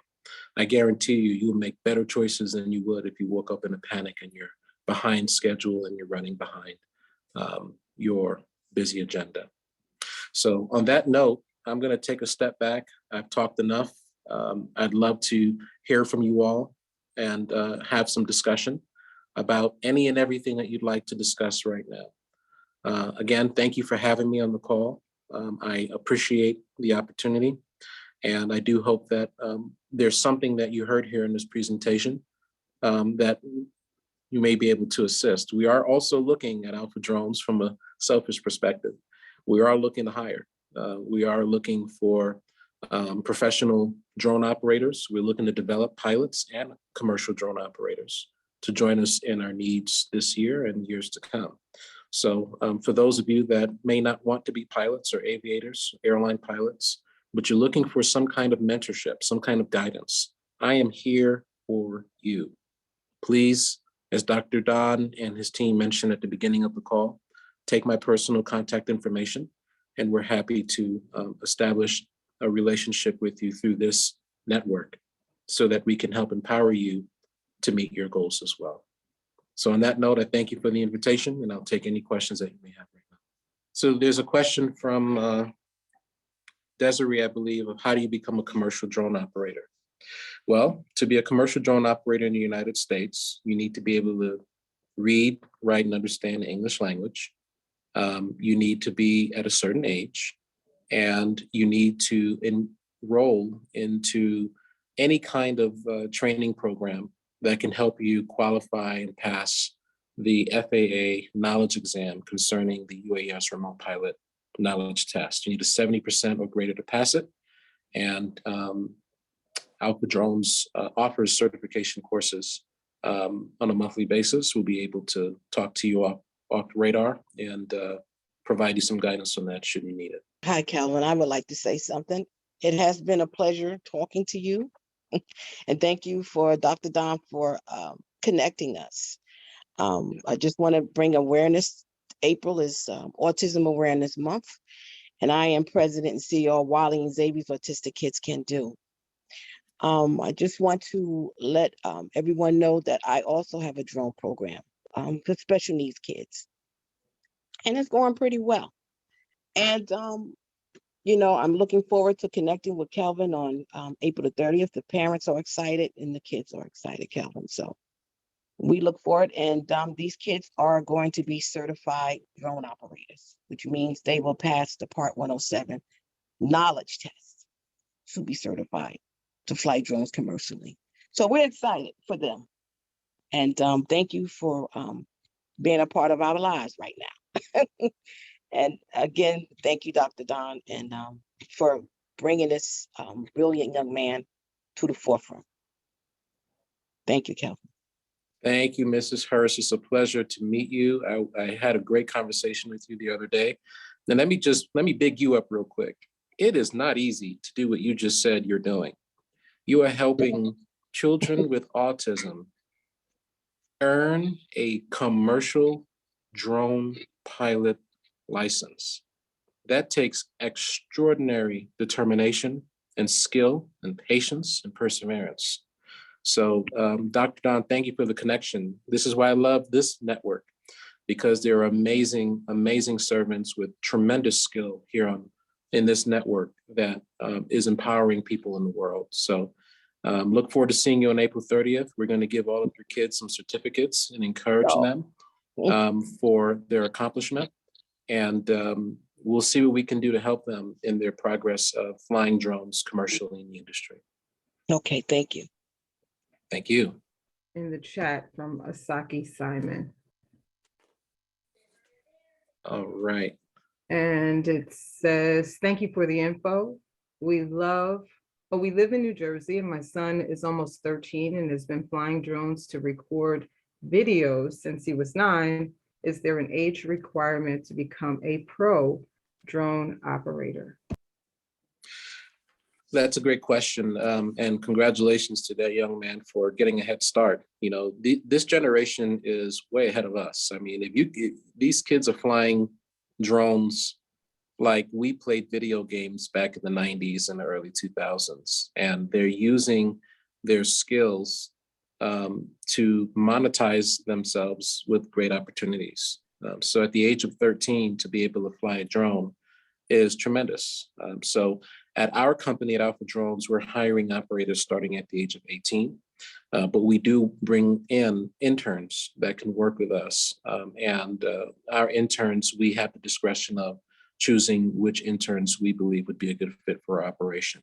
I guarantee you will make better choices than you would if you woke up in a panic and you're behind schedule and you're running behind your busy agenda. So on that note, I'm going to take a step back. I've talked enough. I'd love to hear from you all and have some discussion about any and everything that you'd like to discuss right now. Again, thank you for having me on the call. I appreciate the opportunity. And I do hope that there's something that you heard here in this presentation that you may be able to assist. We are also looking at Alpha Drones from a selfish perspective. We are looking to hire. We are looking for professional drone operators. We're looking to develop pilots and commercial drone operators to join us in our needs this year and years to come. So for those of you that may not want to be pilots or aviators, airline pilots, but you're looking for some kind of mentorship, some kind of guidance, I am here for you. Please, as Dr. Don and his team mentioned at the beginning of the call, take my personal contact information, and we're happy to establish a relationship with you through this network so that we can help empower you to meet your goals as well. So on that note, I thank you for the invitation, and I'll take any questions that you may have right now. So there's a question from Desiree, I believe, of how do you become a commercial drone operator? Well, to be a commercial drone operator in the United States, you need to be able to read, write, and understand the English language. You need to be at a certain age, and you need to enroll into any kind of training program that can help you qualify and pass the FAA knowledge exam concerning the UAS remote pilot knowledge test. You need a 70% or greater to pass it. And Alpha Drones offers certification courses on a monthly basis. We'll be able to talk to you off the radar and provide you some guidance on that should you need it. Hi, Kelvin. I would like to say something. It has been a pleasure talking to you. And thank you for Dr. Don for connecting us. I just want to bring awareness. April is Autism Awareness Month, and I am President and CEO of Wiley and Xavier's Autistic Kids Can Do. I just want to let everyone know that I also have a drone program for special needs kids, and it's going pretty well. And I'm looking forward to connecting with Kelvin on April the 30th. The parents are excited and the kids are excited, Kelvin. So we look forward, and these kids are going to be certified drone operators, which means they will pass the Part 107 knowledge test to be certified to fly drones commercially. So we're excited for them. And thank you for being a part of our lives right now. And again, thank you, Dr. Don, and for bringing this brilliant young man to the forefront. Thank you, Kelvin. Thank you, Mrs. Hurst. It's a pleasure to meet you. I had a great conversation with you the other day. And let me big you up real quick. It is not easy to do what you just said you're doing. You are helping children with autism earn a commercial drone pilot license. That takes extraordinary determination and skill and patience and perseverance. So Dr. Don, thank you for the connection. This is why I love this network, because there are amazing, amazing servants with tremendous skill here in this network that is empowering people in the world. So look forward to seeing you on April 30th. We're going to give all of your kids some certificates and encourage them for their accomplishment. And we'll see what we can do to help them in their progress of flying drones commercially in the industry. Okay, thank you. Thank you. In the chat from Asaki Simon. All right. And it says, thank you for the info. We live in New Jersey, and my son is almost 13 and has been flying drones to record videos since he was 9. Is there an age requirement to become a pro drone operator? That's a great question. And congratulations to that young man for getting a head start. This generation is way ahead of us. I mean, if these kids are flying drones like we played video games back in the 90s and the early 2000s, and they're using their skills to monetize themselves with great opportunities. So at the age of 13, to be able to fly a drone is tremendous. So at our company at Alpha Drones, we're hiring operators starting at the age of 18, but we do bring in interns that can work with us. And our interns, we have the discretion of choosing which interns we believe would be a good fit for our operation.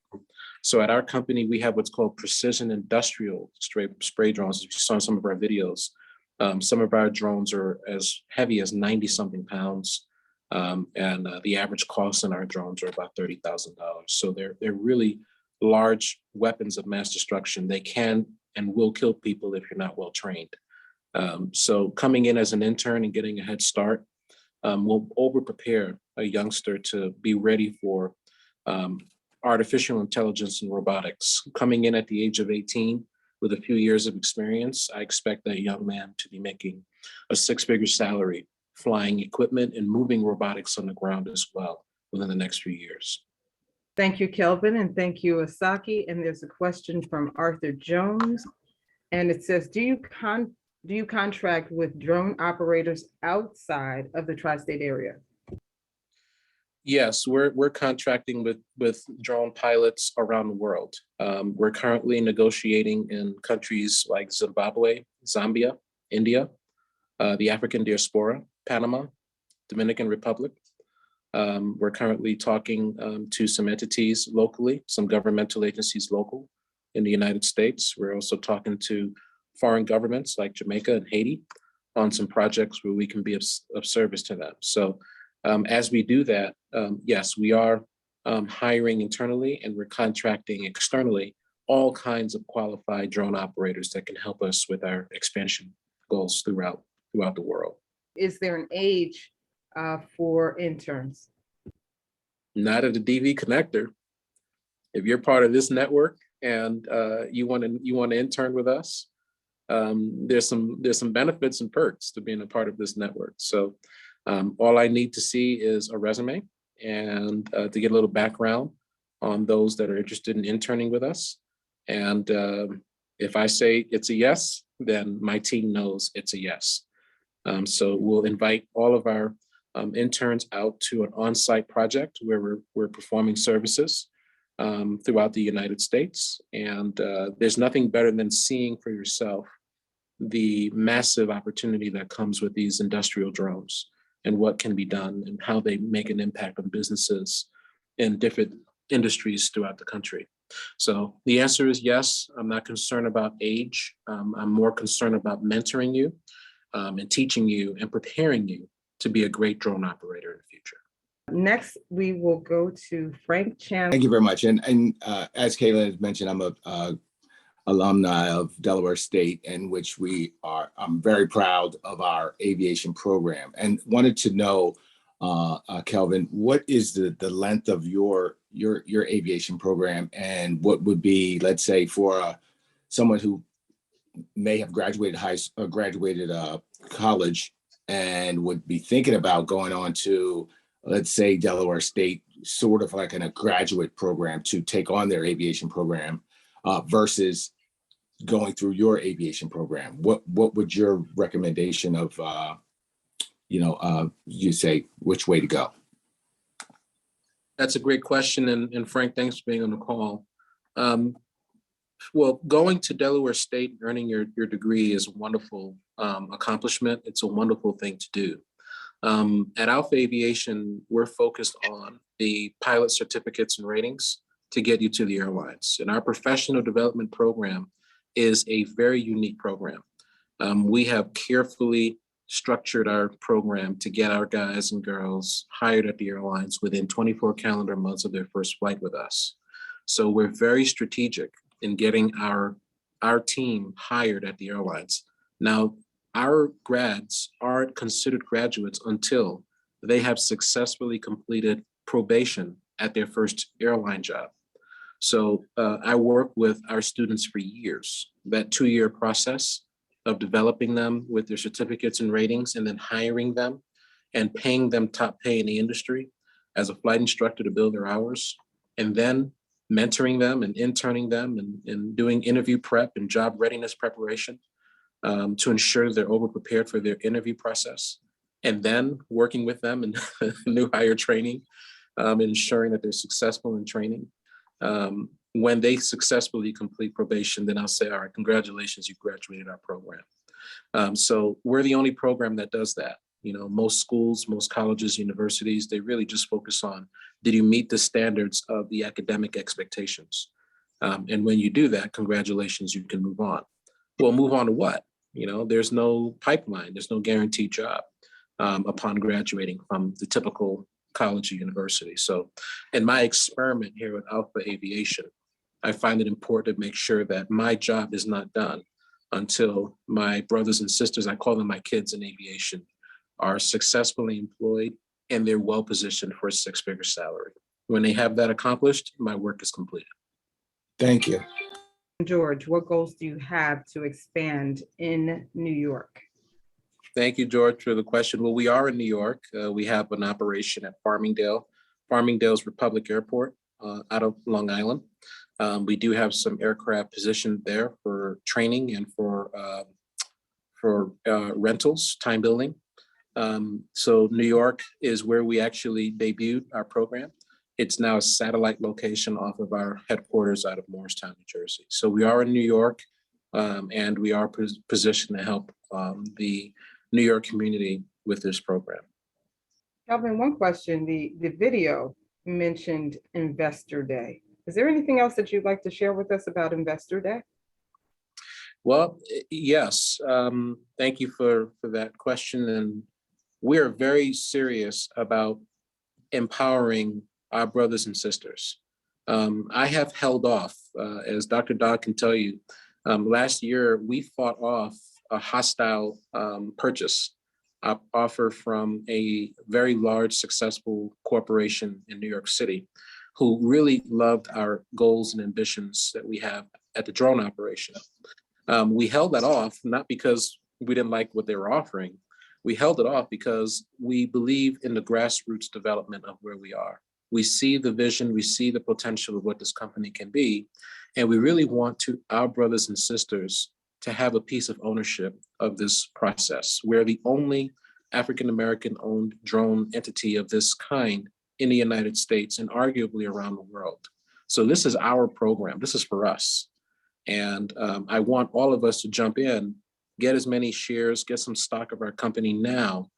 So at our company, we have what's called precision industrial spray drones. As you saw in some of our videos, some of our drones are as heavy as 90-something pounds. And the average cost in our drones are about $30,000. So they're really large weapons of mass destruction. They can and will kill people if you're not well trained. So coming in as an intern and getting a head start will over-prepare a youngster to be ready for artificial intelligence and robotics. Coming in at the age of 18 with a few years of experience, I expect that young man to be making a 6-figure salary flying equipment and moving robotics on the ground as well within the next few years. Thank you, Kelvin, and thank you, Asaki. And there's a question from Arthur Jones, and it says, do you contract with drone operators outside of the tri-state area? Yes, we're contracting with drone pilots around the world. We're currently negotiating in countries like Zimbabwe, Zambia, India, the African diaspora, Panama, Dominican Republic. We're currently talking to some entities locally, some governmental agencies local in the United States. We're also talking to foreign governments like Jamaica and Haiti on some projects where we can be of service to them. So as we do that, yes, we are hiring internally and we're contracting externally all kinds of qualified drone operators that can help us with our expansion goals throughout the world. Is there an age for interns? Not at the DV Connector. If you're part of this network and you want to intern with us, there's some benefits and perks to being a part of this network. So all I need to see is a resume and to get a little background on those that are interested in interning with us. And if I say it's a yes, then my team knows it's a yes. So we'll invite all of our interns out to an on-site project where we're performing services throughout the United States. And there's nothing better than seeing for yourself the massive opportunity that comes with these industrial drones and what can be done and how they make an impact on businesses in different industries throughout the country. So the answer is yes. I'm not concerned about age. I'm more concerned about mentoring you and teaching you and preparing you to be a great drone operator in the future. Next, we will go to Frank Chan. Thank you very much. And as Kayla has mentioned, I'm a alumni of Delaware State, in which I'm very proud of our aviation program, and wanted to know, Kelvin, what is the length of your aviation program, and what would be, let's say, for someone who may have graduated college and would be thinking about going on to, let's say, Delaware State, sort of like in a graduate program to take on their aviation program, versus going through your aviation program? What would your recommendation of, you say which way to go? That's a great question. And Frank, thanks for being on the call. Well, going to Delaware State and earning your degree is a wonderful accomplishment. It's a wonderful thing to do. At Alpha Aviation, we're focused on the pilot certificates and ratings to get you to the airlines. And our professional development program is a very unique program. We have carefully structured our program to get our guys and girls hired at the airlines within 24 calendar months of their first flight with us. So we're very strategic in getting our team hired at the airlines. Now, our grads aren't considered graduates until they have successfully completed probation at their first airline job. So I work with our students for years, that 2-year process of developing them with their certificates and ratings, and then hiring them and paying them top pay in the industry as a flight instructor to build their hours, and then mentoring them and interning them and doing interview prep and job readiness preparation to ensure they're over-prepared for their interview process, and then working with them in new hire training, ensuring that they're successful in training. When they successfully complete probation, then I'll say, all right, congratulations, you graduated our program. So we're the only program that does that. You know, most schools, most colleges, universities, they really just focus on, did you meet the standards of the academic expectations? And when you do that, congratulations, you can move on. Well, move on to what? You know, there's no pipeline, there's no guaranteed job upon graduating from the typical college or university. So in my experiment here with Alpha Aviation, I find it important to make sure that my job is not done until my brothers and sisters, I call them my kids in aviation, are successfully employed and they're well positioned for a 6-figure salary. When they have that accomplished, my work is completed. Thank you. George, what goals do you have to expand in New York? Thank you, George, for the question. Well, we are in New York. We have an operation at Farmingdale's Republic Airport out of Long Island. We do have some aircraft positioned there for training and for rentals, time building. So New York is where we actually debuted our program. It's now a satellite location off of our headquarters out of Morristown, New Jersey. So we are in New York, and we are positioned to help the New York community with this program. Kelvin, one question, the video mentioned Investor Day. Is there anything else that you'd like to share with us about Investor Day? Well, yes. Thank you for that question. And we're very serious about empowering our brothers and sisters. I have held off, as Dr. Dodd can tell you, last year we fought off a hostile purchase offer from a very large, successful corporation in New York City who really loved our goals and ambitions that we have at the drone operation. We held that off, not because we didn't like what they were offering. We held it off because we believe in the grassroots development of where we are. We see the vision, we see the potential of what this company can be, and we really want our brothers and sisters to have a piece of ownership of this process. We're the only African-American owned drone entity of this kind in the United States and arguably around the world. So this is our program. This is for us. And I want all of us to jump in, get as many shares, get some stock of our company now,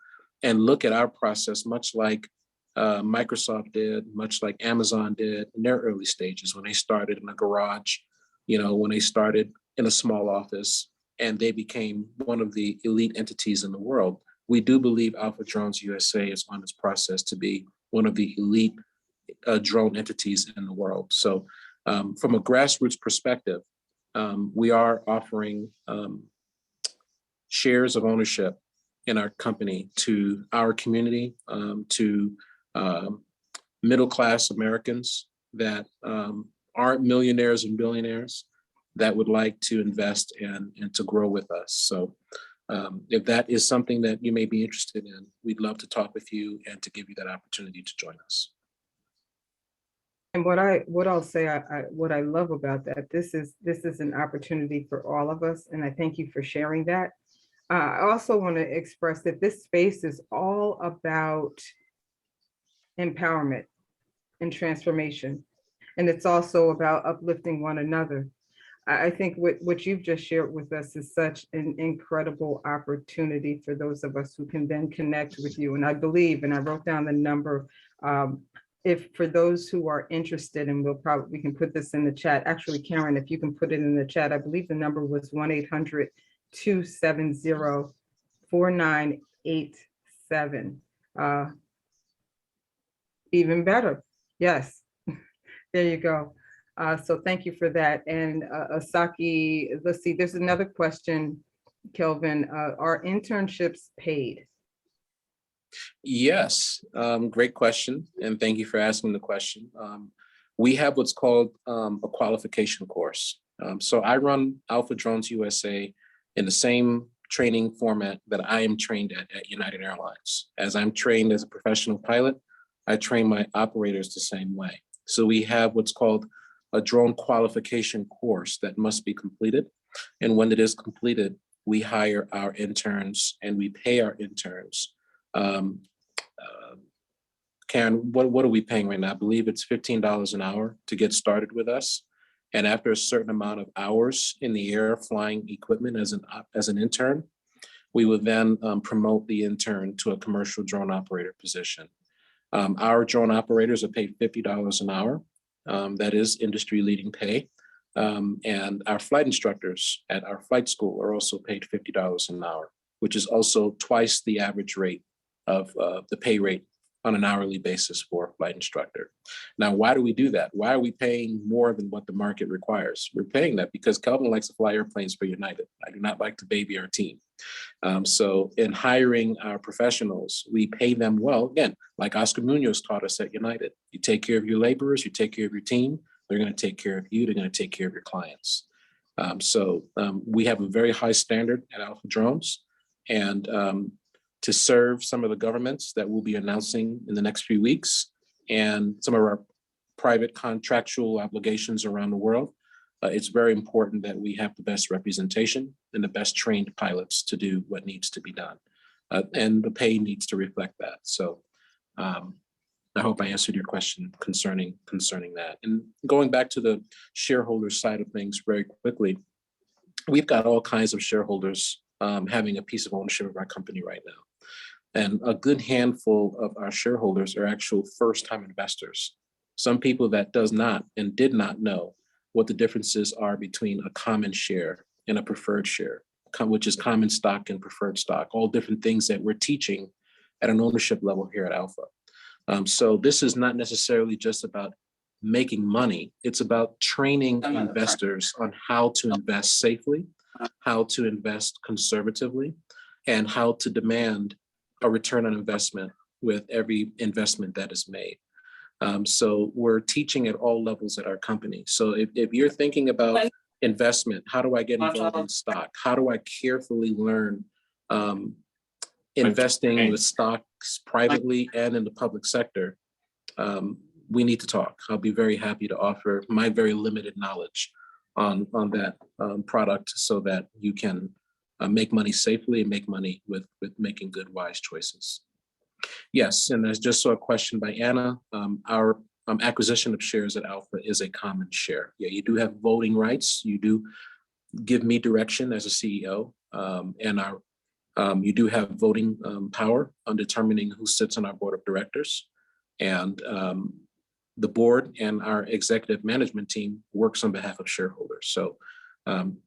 and look at our process, much like Microsoft did, much like Amazon did in their early stages when they started in a garage, when they started in a small office and they became one of the elite entities in the world. We do believe Alpha Drones USA is on its process to be one of the elite drone entities in the world. So from a grassroots perspective, we are offering shares of ownership in our company to our community, to middle-class Americans that aren't millionaires and billionaires that would like to invest and to grow with us. So if that is something that you may be interested in, we'd love to talk with you and to give you that opportunity to join us. And what I'll say, what I love about that, this is an opportunity for all of us, and I thank you for sharing that. I also want to express that this space is all about empowerment and transformation, and it's also about uplifting one another. I think what you've just shared with us is such an incredible opportunity for those of us who can then connect with you. And I believe, and I wrote down the number, if for those who are interested, and we can put this in the chat. Actually, Karen, if you can put it in the chat, I believe the number was 1-800-270-4987. Even better. Yes, there you go. So thank you for that. And Asaki, let's see, there's another question, Kelvin. Are internships paid? Yes, great question. And thank you for asking the question. We have what's called a qualification course. So I run Alpha Drones USA in the same training format that I am trained at United Airlines. As I'm trained as a professional pilot, I train my operators the same way. So we have what's called a drone qualification course that must be completed. And when it is completed, we hire our interns and we pay our interns. Karen, what are we paying right now? I believe it's $15 an hour to get started with us. And after a certain amount of hours in the air flying equipment as an intern, we will then promote the intern to a commercial drone operator position. Our drone operators are paid $50 an hour. That is industry leading pay. And our flight instructors at our flight school are also paid $50 an hour, which is also twice the average rate of the pay rate on an hourly basis for a flight instructor. Now, why do we do that? Why are we paying more than what the market requires? We're paying that because Kelvin likes to fly airplanes for United. I do not like to baby our team. So in hiring our professionals, we pay them well. Again, like Oscar Munoz taught us at United, you take care of your laborers, you take care of your team, they're going to take care of you, they're going to take care of your clients. So we have a very high standard at Alpha Drones, and to serve some of the governments that we'll be announcing in the next few weeks and some of our private contractual obligations around the world, it's very important that we have the best representation and the best trained pilots to do what needs to be done. And the pay needs to reflect that. So I hope I answered your question concerning that. And going back to the shareholder side of things very quickly, we've got all kinds of shareholders having a piece of ownership of our company right now. And a good handful of our shareholders are actual first-time investors. Some people that does not and did not know what the differences are between a common share and a preferred share, which is common stock and preferred stock, all different things that we're teaching at an ownership level here at Alpha. So this is not necessarily just about making money. It's about training investors on how to invest safely, how to invest conservatively, and how to demand a return on investment with every investment that is made. So we're teaching at all levels at our company. So if you're thinking about investment, how do I get involved in stock? How do I carefully learn investing with stocks privately and in the public sector? We need to talk. I'll be very happy to offer my very limited knowledge on that product so that you can make money safely and make money with making good, wise choices. Yes, and there's just a question by Anna. Our acquisition of shares at Alpha is a common share. Yeah, you do have voting rights. You do give me direction as a CEO, and you do have voting power on determining who sits on our board of directors. And the board and our executive management team works on behalf of shareholders. So,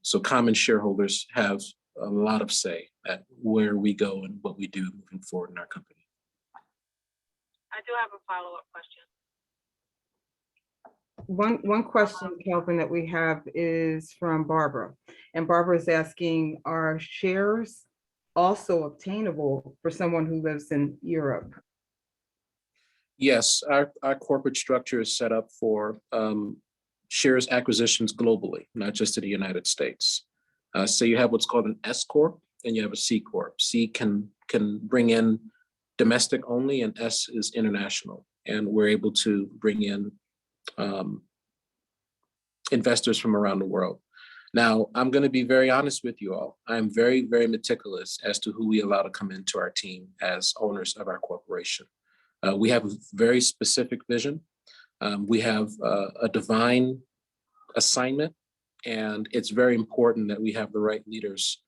so common shareholders have a lot of say at where we go and what we do moving forward in our company. I do have a follow-up question. One question, Kelvin, that we have is from Barbara. And Barbara is asking, are shares also obtainable for someone who lives in Europe? Yes, our corporate structure is set up for shares acquisitions globally, not just in the United States. So you have what's called an S Corp and you have a C Corp. C can bring in domestic only and S is international. And we're able to bring in investors from around the world. Now, I'm going to be very honest with you all. I'm very, very meticulous as to who we allow to come into our team as owners of our corporation. We have a very specific vision. We have a divine assignment, and it's very important that we have the right leaders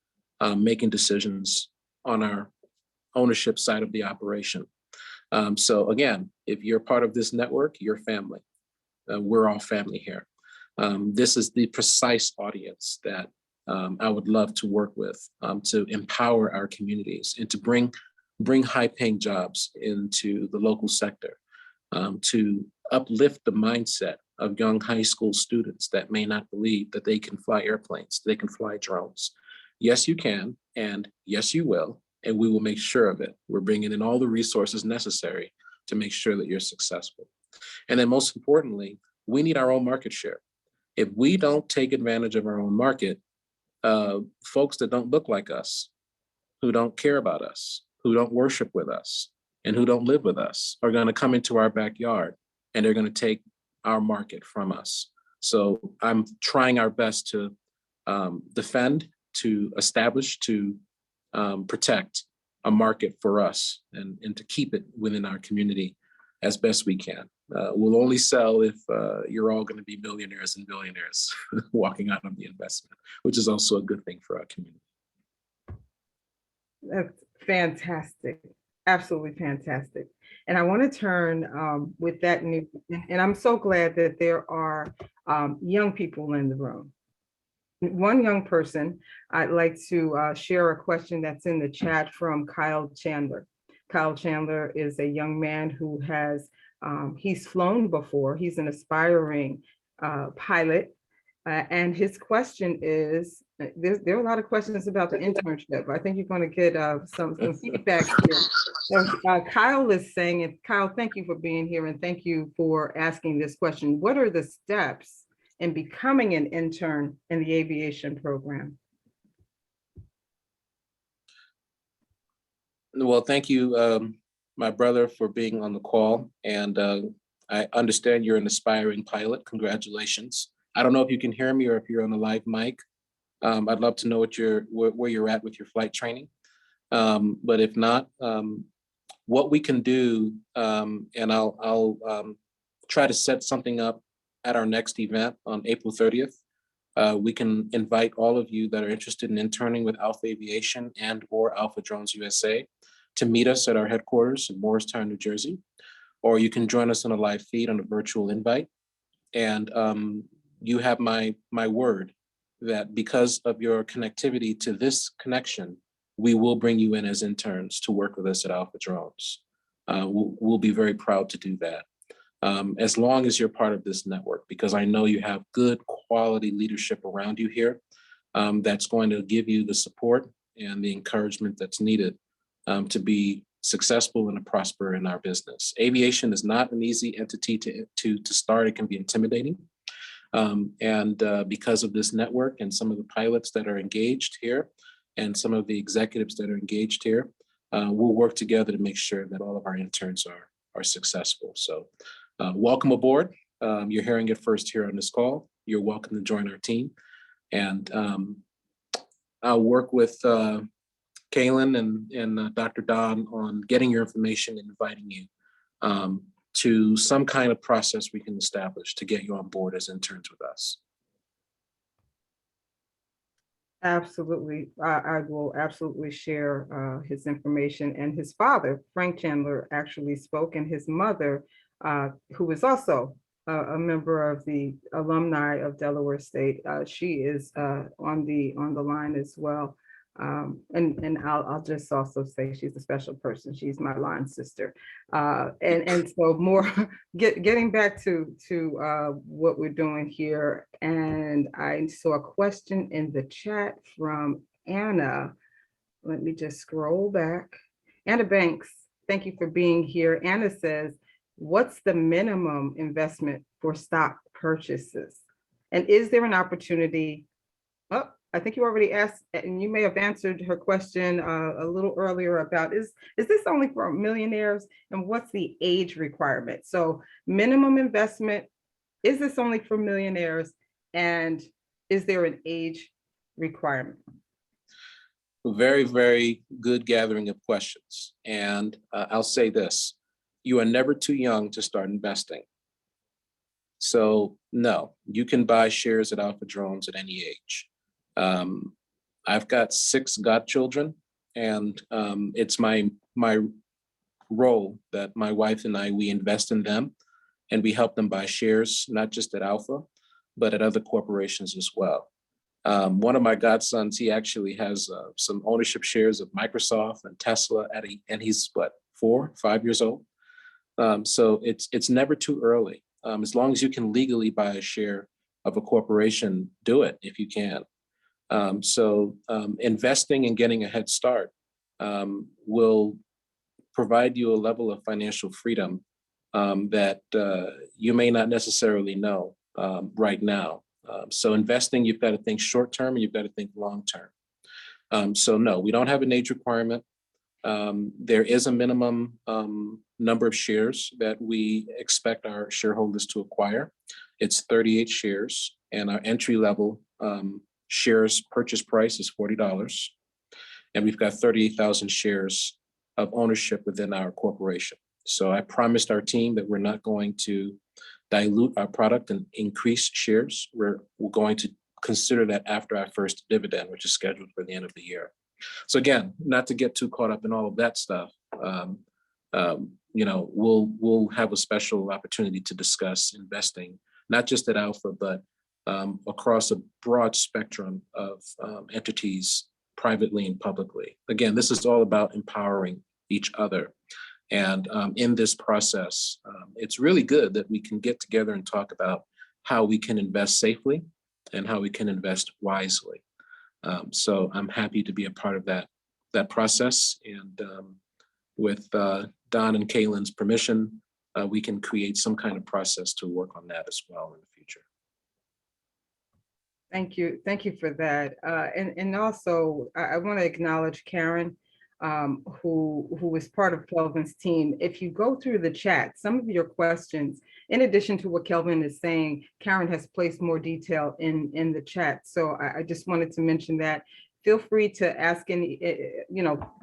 making decisions on our ownership side of the operation. So again, if you're part of this network, you're family. We're all family here. This is the precise audience that I would love to work with to empower our communities and to bring high-paying jobs into the local sector, to uplift the mindset of young high school students that may not believe that they can fly airplanes, they can fly drones. Yes, you can, and yes, you will, and we will make sure of it. We're bringing in all the resources necessary to make sure that you're successful. And then most importantly, we need our own market share. If we don't take advantage of our own market, folks that don't look like us, who don't care about us, who don't worship with us, and who don't live with us are going to come into our backyard and they're going to take our market from us. So I'm trying our best to defend, to establish, to protect a market for us and to keep it within our community as best we can. We'll only sell if you're all going to be millionaires and billionaires walking out of the investment, which is also a good thing for our community. That's fantastic. Absolutely fantastic. And I want to turn with that new, and I'm so glad that there are young people in the room. One young person, I'd like to share a question that's in the chat from Kyle Chandler. Kyle Chandler is a young man who has, he's flown before. He's an aspiring pilot. And his question is, there are a lot of questions about the internship. I think you're going to get some feedback here. Kyle is saying, and Kyle, thank you for being here and thank you for asking this question. What are the steps in becoming an intern in the aviation program? Well, thank you, my brother, for being on the call. And I understand you're an aspiring pilot. Congratulations. I don't know if you can hear me or if you're on a live mic. I'd love to know where you're at with your flight training. But if not, what we can do, and I'll try to set something up at our next event on April 30th. We can invite all of you that are interested in interning with Alpha Aviation and or Alpha Drones USA to meet us at our headquarters in Morristown, New Jersey, or you can join us on a live feed on a virtual invite. And you have my word that because of your connectivity to this connection, we will bring you in as interns to work with us at Alpha Drones. We'll be very proud to do that. As long as you're part of this network, because I know you have good quality leadership around you here that's going to give you the support and the encouragement that's needed to be successful and to prosper in our business. Aviation is not an easy entity to start. It can be intimidating. Because of this network and some of the pilots that are engaged here and some of the executives that are engaged here, we'll work together to make sure that all of our interns are successful. So welcome aboard. You're hearing it first here on this call. You're welcome to join our team. And I'll work with Kaylin and Dr. Don on getting your information and inviting you to some kind of process we can establish to get you on board as interns with us. Absolutely. I will absolutely share his information. And his father, Frank Chandler, actually spoke, and his mother, who is also a member of the alumni of Delaware State, she is on the line as well. And I'll just also say she's a special person. She's my line sister. And so more getting back to what we're doing here. And I saw a question in the chat from Anna. Let me just scroll back. Anna Banks, thank you for being here. Anna says, what's the minimum investment for stock purchases? And is there an opportunity? Oh, I think you already asked, and you may have answered her question a little earlier about, is this only for millionaires, and what's the age requirement? So minimum investment, is this only for millionaires, and is there an age requirement? Very, very good gathering of questions. And I'll say this, you are never too young to start investing. So no, you can buy shares at Alpha Drones at any age. I've got 6 godchildren, and it's my role that my wife and we invest in them, and we help them buy shares, not just at Alpha, but at other corporations as well. One of my godsons, he actually has some ownership shares of Microsoft and Tesla and he's what, 4, 5 years old. So it's never too early. As long as you can legally buy a share of a corporation, do it if you can. So investing and getting a head start will provide you a level of financial freedom that you may not necessarily know right now. So investing, you've got to think short term and you've got to think long term. So no, we don't have an age requirement. There is a minimum number of shares that we expect our shareholders to acquire. It's 38 shares, and our entry level shares purchase price is $40. And we've got 38,000 shares of ownership within our corporation. So I promised our team that we're not going to dilute our product and increase shares. We're going to consider that after our first dividend, which is scheduled for the end of the year. So again, not to get too caught up in all of that stuff, we'll have a special opportunity to discuss investing, not just at Alpha, but across a broad spectrum of entities, privately and publicly. Again, this is all about empowering each other. And in this process, it's really good that we can get together and talk about how we can invest safely and how we can invest wisely. So I'm happy to be a part of that process. And with Don and Kaylin's permission, we can create some kind of process to work on that as well in the future. Thank you. Thank you for that. And also, I want to acknowledge Karen, who is part of Kelvin's team. If you go through the chat, some of your questions, in addition to what Kelvin is saying, Karen has placed more detail in the chat. So I just wanted to mention that. Feel free to ask any,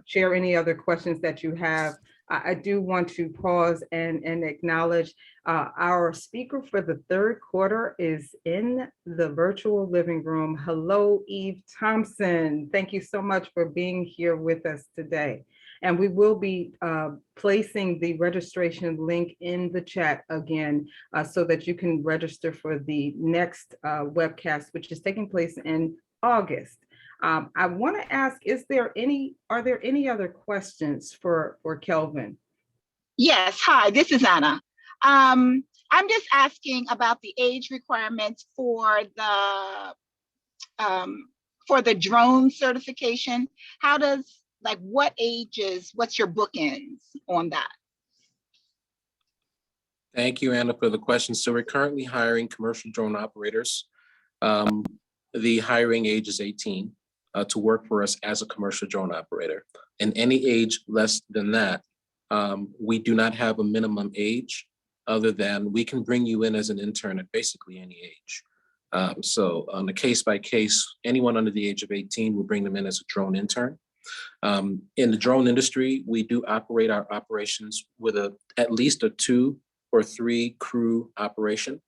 share any other questions that you have. I do want to pause and acknowledge our speaker for the third quarter is in the virtual living room. Hello, Eve Thompson. Thank you so much for being here with us today. And we will be placing the registration link in the chat again so that you can register for the next webcast, which is taking place in August. I want to ask, are there any other questions for Kelvin? Yes, hi, this is Anna. I'm just asking about the age requirements for the drone certification. How does, what ages, what's your bookends on that? Thank you, Anna, for the question. So we're currently hiring commercial drone operators. The hiring age is 18 to work for us as a commercial drone operator. And any age less than that, we do not have a minimum age other than we can bring you in as an intern at basically any age. So on a case by case, anyone under the age of 18, we'll bring them in as a drone intern. In the drone industry, we do operate our operations with at least a 2 or 3 crew operation.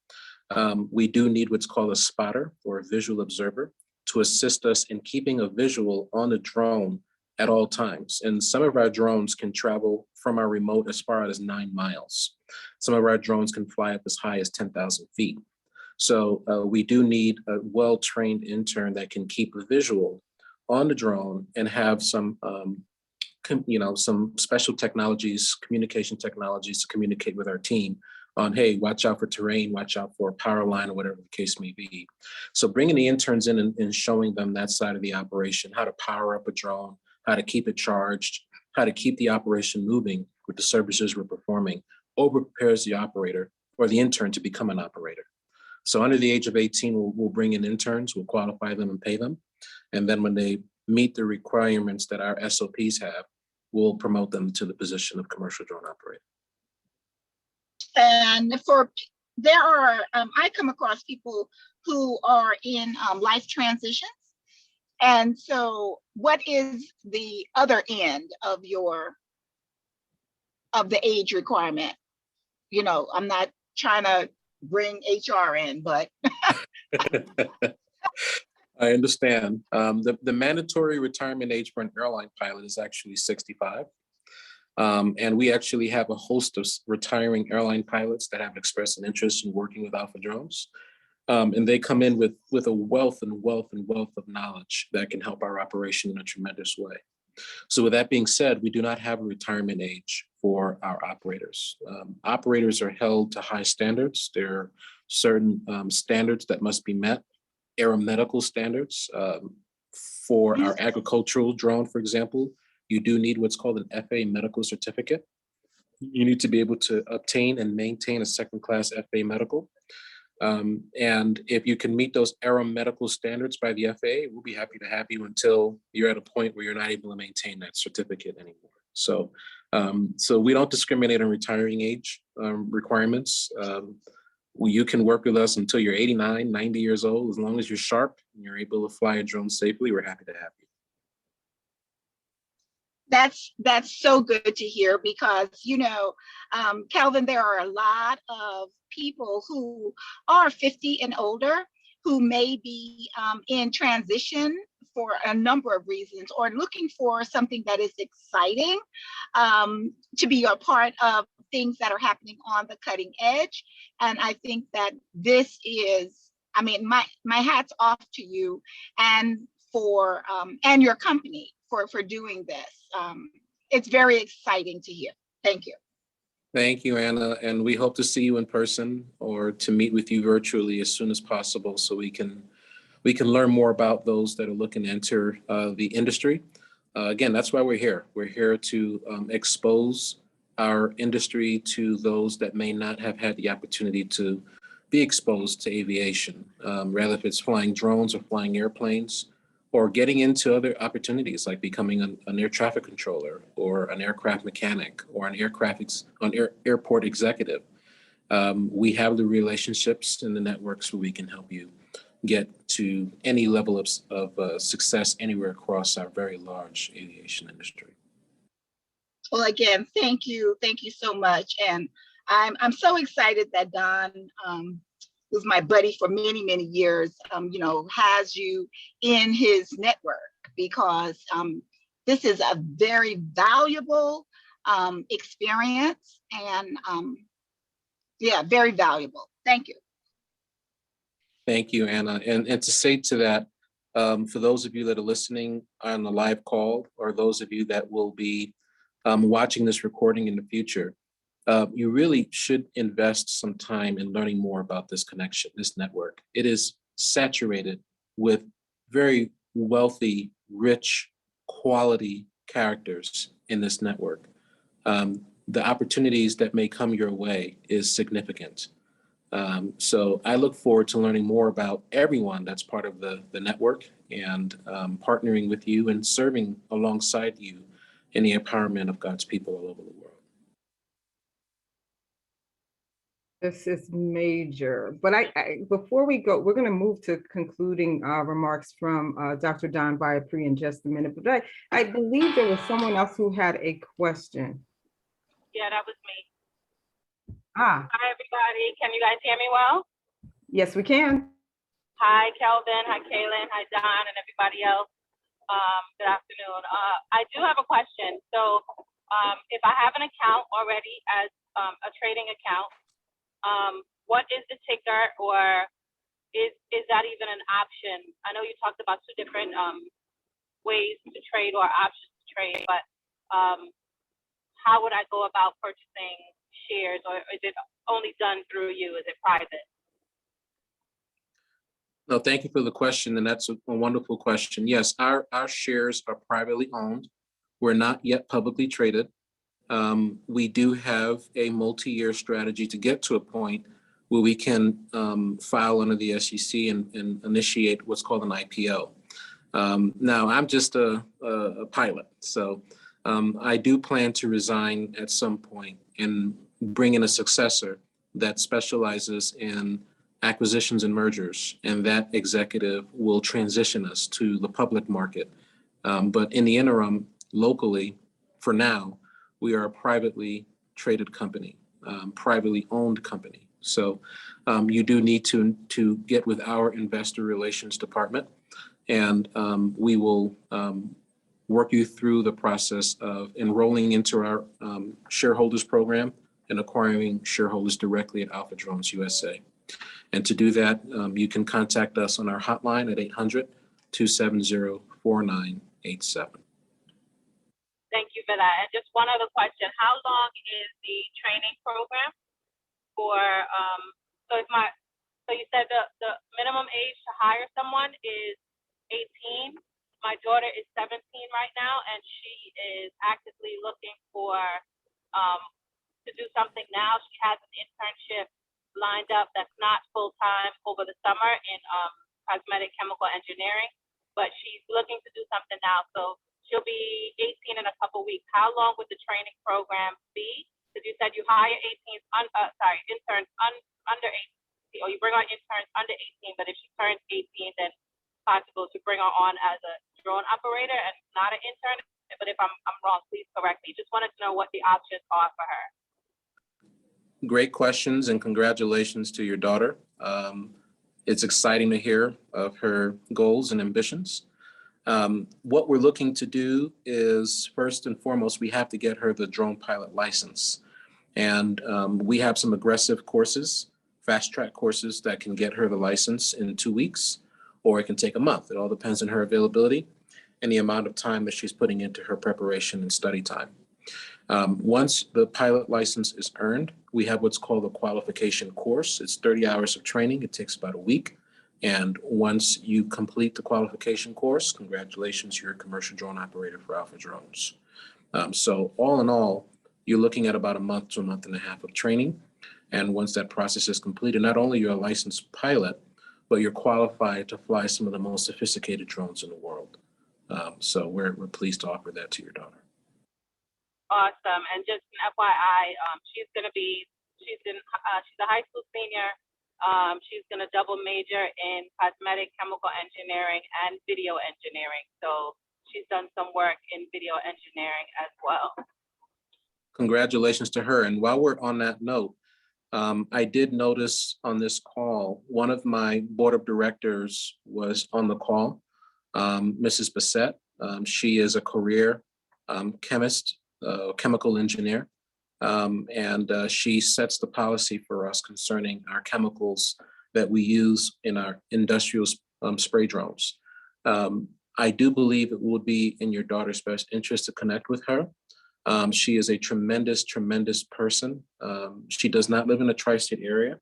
We do need what's called a spotter or a visual observer to assist us in keeping a visual on the drone at all times. And some of our drones can travel from our remote as far as 9 miles. Some of our drones can fly up as high as 10,000 feet. So we do need a well-trained intern that can keep a visual on the drone and have some, some special technologies, communication technologies to communicate with our team on, hey, watch out for terrain, watch out for a power line or whatever the case may be. So bringing the interns in and showing them that side of the operation, how to power up a drone, how to keep it charged, how to keep the operation moving with the services we're performing, over prepares the operator or the intern to become an operator. So under the age of 18, we'll bring in interns, we'll qualify them and pay them. And then when they meet the requirements that our SOPs have, we'll promote them to the position of commercial drone operator. And I come across people who are in life transitions. And so what is the other end of the age requirement? You know, I'm not trying to bring HR in, but. I understand. The mandatory retirement age for an airline pilot is actually 65. And we actually have a host of retiring airline pilots that have expressed an interest in working with Alpha Drones. And they come in with a wealth of knowledge that can help our operation in a tremendous way. So with that being said, we do not have a retirement age for our operators. Operators are held to high standards. There are certain standards that must be met, aeromedical standards. For our agricultural drone, for example, you do need what's called an FAA medical certificate. You need to be able to obtain and maintain a second-class FAA medical. And if you can meet those aeromedical standards by the FAA, we'll be happy to have you until you're at a point where you're not able to maintain that certificate anymore. So, so we don't discriminate on retiring age requirements. You can work with us until you're 89, 90 years old. As long as you're sharp and you're able to fly a drone safely, we're happy to have you. That's so good to hear because, you know, Kelvin, there are a lot of people who are 50 and older who may be in transition for a number of reasons or looking for something that is exciting to be a part of things that are happening on the cutting edge. And I think that this is, I mean, my hat's off to you and for and your company for doing this. It's very exciting to hear. Thank you. Thank you, Anna. And we hope to see you in person or to meet with you virtually as soon as possible so we can learn more about those that are looking to enter the industry. Again, that's why we're here. We're here to expose our industry to those that may not have had the opportunity to be exposed to aviation, rather if it's flying drones or flying airplanes, or getting into other opportunities like becoming an air traffic controller or an aircraft mechanic or an airport executive. We have the relationships and the networks where we can help you get to any level of success anywhere across our very large aviation industry. Well, again, thank you so much, and I'm so excited that Don, who's my buddy for many, many years, you know, has you in his network because this is a very valuable experience and yeah, very valuable. Thank you. Thank you, Anna. And to say to that, for those of you that are listening on the live call or those of you that will be watching this recording in the future, you really should invest some time in learning more about this connection, this network. It is saturated with very wealthy, rich, quality characters in this network. The opportunities that may come your way is significant. So I look forward to learning more about everyone that's part of the network and partnering with you and serving alongside you in the empowerment of God's people all over the world. This is major, but before we go, we're going to move to concluding remarks from Dr. Don Biapri in just a minute. But I believe there was someone else who had a question. Yeah, that was me. Ah, Hi, everybody. Can you guys hear me well? yes, we can. Hi, Kelvin. Hi, Kaylin. Hi, Don, and everybody else. Good afternoon. I do have a question. So if I have an account already as a trading account, what is the ticker, or is that even an option? I know you talked about two different ways to trade or options to trade, but how would I go about purchasing shares, or is it only done through you? Is it private? No, thank you for the question, and that's a wonderful question. Yes, our shares are privately owned. We're not yet publicly traded. We do have a multi-year strategy to get to a point where we can file under the SEC and initiate what's called an IPO. Now, I'm just a pilot, so I do plan to resign at some point and bring in a successor that specializes in acquisitions and mergers, and that executive will transition us to the public market. But in the interim, locally, for now, we are a privately traded company, privately owned company. So you do need to get with our investor relations department, and we will work you through the process of enrolling into our shareholders program and acquiring shareholders directly at Alpha Drones USA. And to do that, you can contact us on our hotline at 800-270-4987. Thank you for that. And just one other question. How long is the training program for, so you said the minimum age to hire someone is 18. My daughter is 17 right now, and she is actively looking for, to do something now. She has an internship lined up that's not full-time over the summer in cosmetic chemical engineering, but she's looking to do something now. So she'll be 18 in a couple weeks. How long would the training program be? Because you said you hire interns under 18, or you bring on interns under 18, but if she turns 18, then it's possible to bring her on as a drone operator and not an intern. But if I'm wrong, please correct me. Just wanted to know what the options are for her. Great questions, and congratulations to your daughter. It's exciting to hear of her goals and ambitions. What we're looking to do is, first and foremost, we have to get her the drone pilot license. And we have some aggressive courses, fast track courses that can get her the license in 2 weeks, or it can take a month. It all depends on her availability and the amount of time that she's putting into her preparation and study time. Once the pilot license is earned, we have what's called a qualification course. It's 30 hours of training. It takes about a week. And once you complete the qualification course, congratulations, you're a commercial drone operator for Alpha Drones. So all in all, you're looking at about a month to a month and a half of training. And once that process is completed, not only you're a licensed pilot, but you're qualified to fly some of the most sophisticated drones in the world. So we're pleased to offer that to your daughter. Awesome. And just an FYI, she's a high school senior. She's going to double major in cosmetic chemical engineering and video engineering. So she's done some work in video engineering as well. Congratulations to her. And while we're on that note, I did notice on this call, one of my board of directors was on the call, Mrs. Bassett. She is a career chemist, chemical engineer, and she sets the policy for us concerning our chemicals that we use in our industrial spray drones. I do believe it would be in your daughter's best interest to connect with her. She is a tremendous, tremendous person. She does not live in the tri-state area.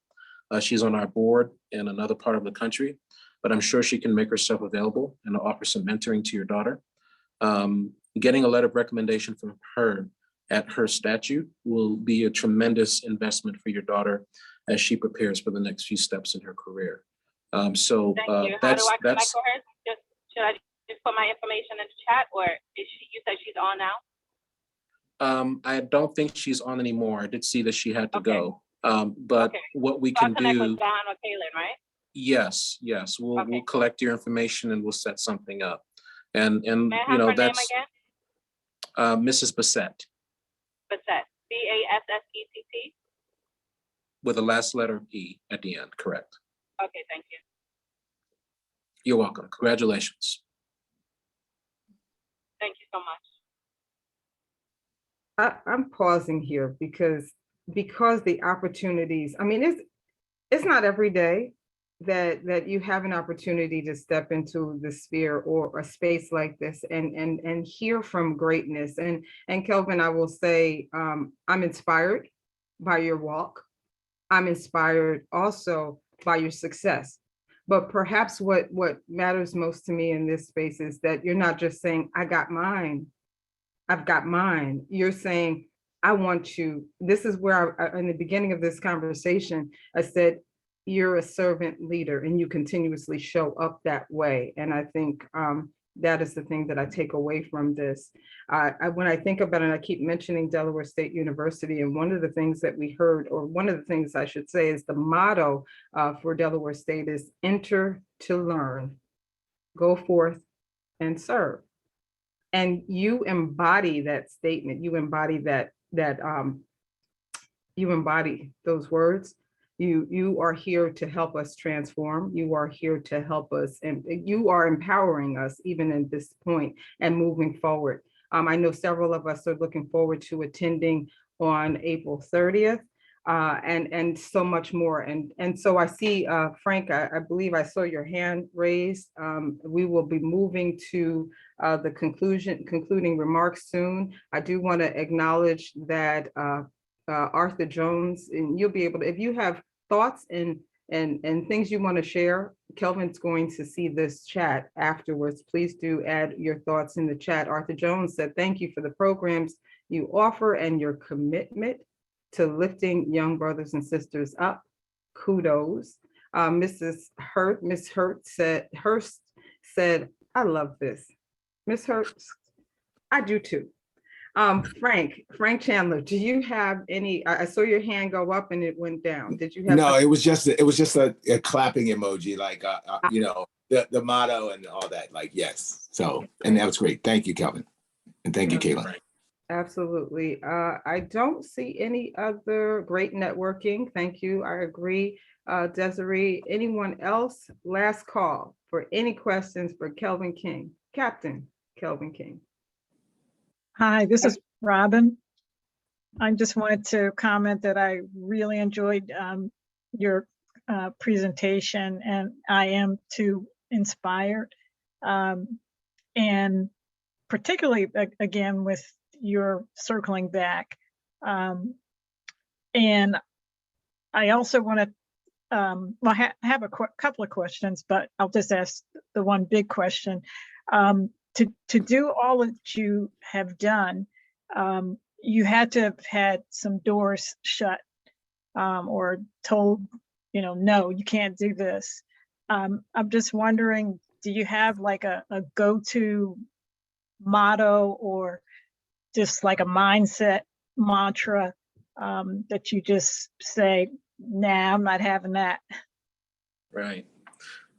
She's on our board in another part of the country, but I'm sure she can make herself available and offer some mentoring to your daughter. Getting a letter of recommendation from her at her statute will be a tremendous investment for your daughter as she prepares for the next few steps in her career. Thank you. How do I connect with her? Should I just put my information in the chat, or you said she's on now? I don't think she's on anymore. I did see that she had to go. But Okay. what we So I'll can connect do, with Don or Kaylin, right? yes, we'll Okay. collect your information and we'll set something up. And May I you have know, her name that's again? Mrs. Bassett Bassett. Bassett. with the last letter E at the end, correct? Okay, thank you. You're welcome. Congratulations. Thank you so much. I'm pausing here because the opportunities, I mean, it's not every day that you have an opportunity to step into the sphere or a space like this and hear from greatness. And Kelvin, I will say, I'm inspired by your walk. I'm inspired also by your success. But perhaps what matters most to me in this space is that you're not just saying, I got mine. I've got mine. You're saying, I want to, this is where I, in the beginning of this conversation, I said, you're a servant leader and you continuously show up that way. And I think that is the thing that I take away from this. When I think about it, I keep mentioning Delaware State University, and one of the things that we heard, or one of the things I should say, is the motto for Delaware State is enter to learn, go forth and serve. And you embody that statement. You embody you embody those words. You are here to help us transform. You are here to help us, and you are empowering us even in this point and moving forward. I know several of us are looking forward to attending on April 30th. And so much more. And so I see, Frank, I believe I saw your hand raised. We will be moving to the concluding remarks soon. I do want to acknowledge that Arthur Jones, and you'll be able to, if you have thoughts and things you want to share, Kelvin's going to see this chat afterwards. Please do add your thoughts in the chat. Arthur Jones said, thank you for the programs you offer and your commitment to lifting young brothers and sisters up. Kudos. Miss Hurst said, I love this. Miss Hurst, I do too. Frank Chandler, do you have any, I saw your hand go up and it went down. Did you have? No, it was just a clapping emoji, like you know, the motto and all that. Like, yes. So, and that was great. Thank you, Kelvin, and thank you, Caitlin. Absolutely. I don't see any other great networking. Thank you. I agree. Desiree, anyone else? Last call for any questions for Kelvin King, Captain Kelvin King. Hi, this is Robin. I just wanted to comment that I really enjoyed your presentation, and I am too inspired. And particularly, again, with your circling back. And I also want to, well, I have a couple of questions, but I'll just ask the one big question. To do all that you have done, you had to have had some doors shut or told, you know, no, you can't do this. I'm just wondering, do you have like a go-to motto or just like a mindset mantra that you just say, nah, I'm not having that? Right.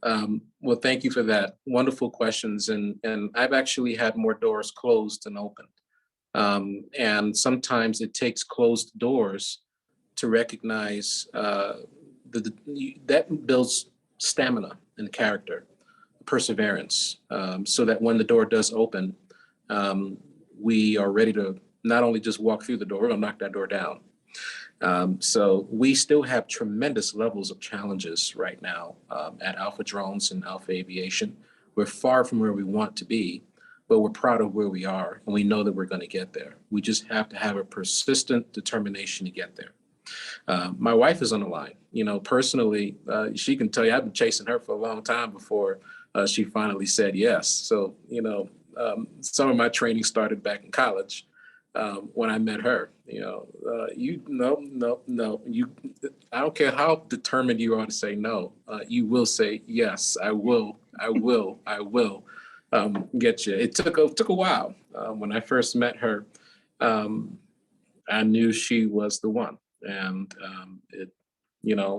Well, thank you for that. Wonderful questions. And I've actually had more doors closed than opened. And sometimes it takes closed doors to recognize that builds stamina and character, perseverance, so that when the door does open, we are ready to not only just walk through the door, we're gonna knock that door down. So we still have tremendous levels of challenges right now at Alpha Drones and Alpha Aviation. We're far from where we want to be, but we're proud of where we are, and we know that we're going to get there. We just have to have a persistent determination to get there. My wife is on the line. You know, personally, she can tell you I've been chasing her for a long time before she finally said yes. So, you know, some of my training started back in college. When I met her, you know, I don't care how determined you are to say no, you will say, yes, I will get you. It took a while. When I first met her, I knew she was the one. And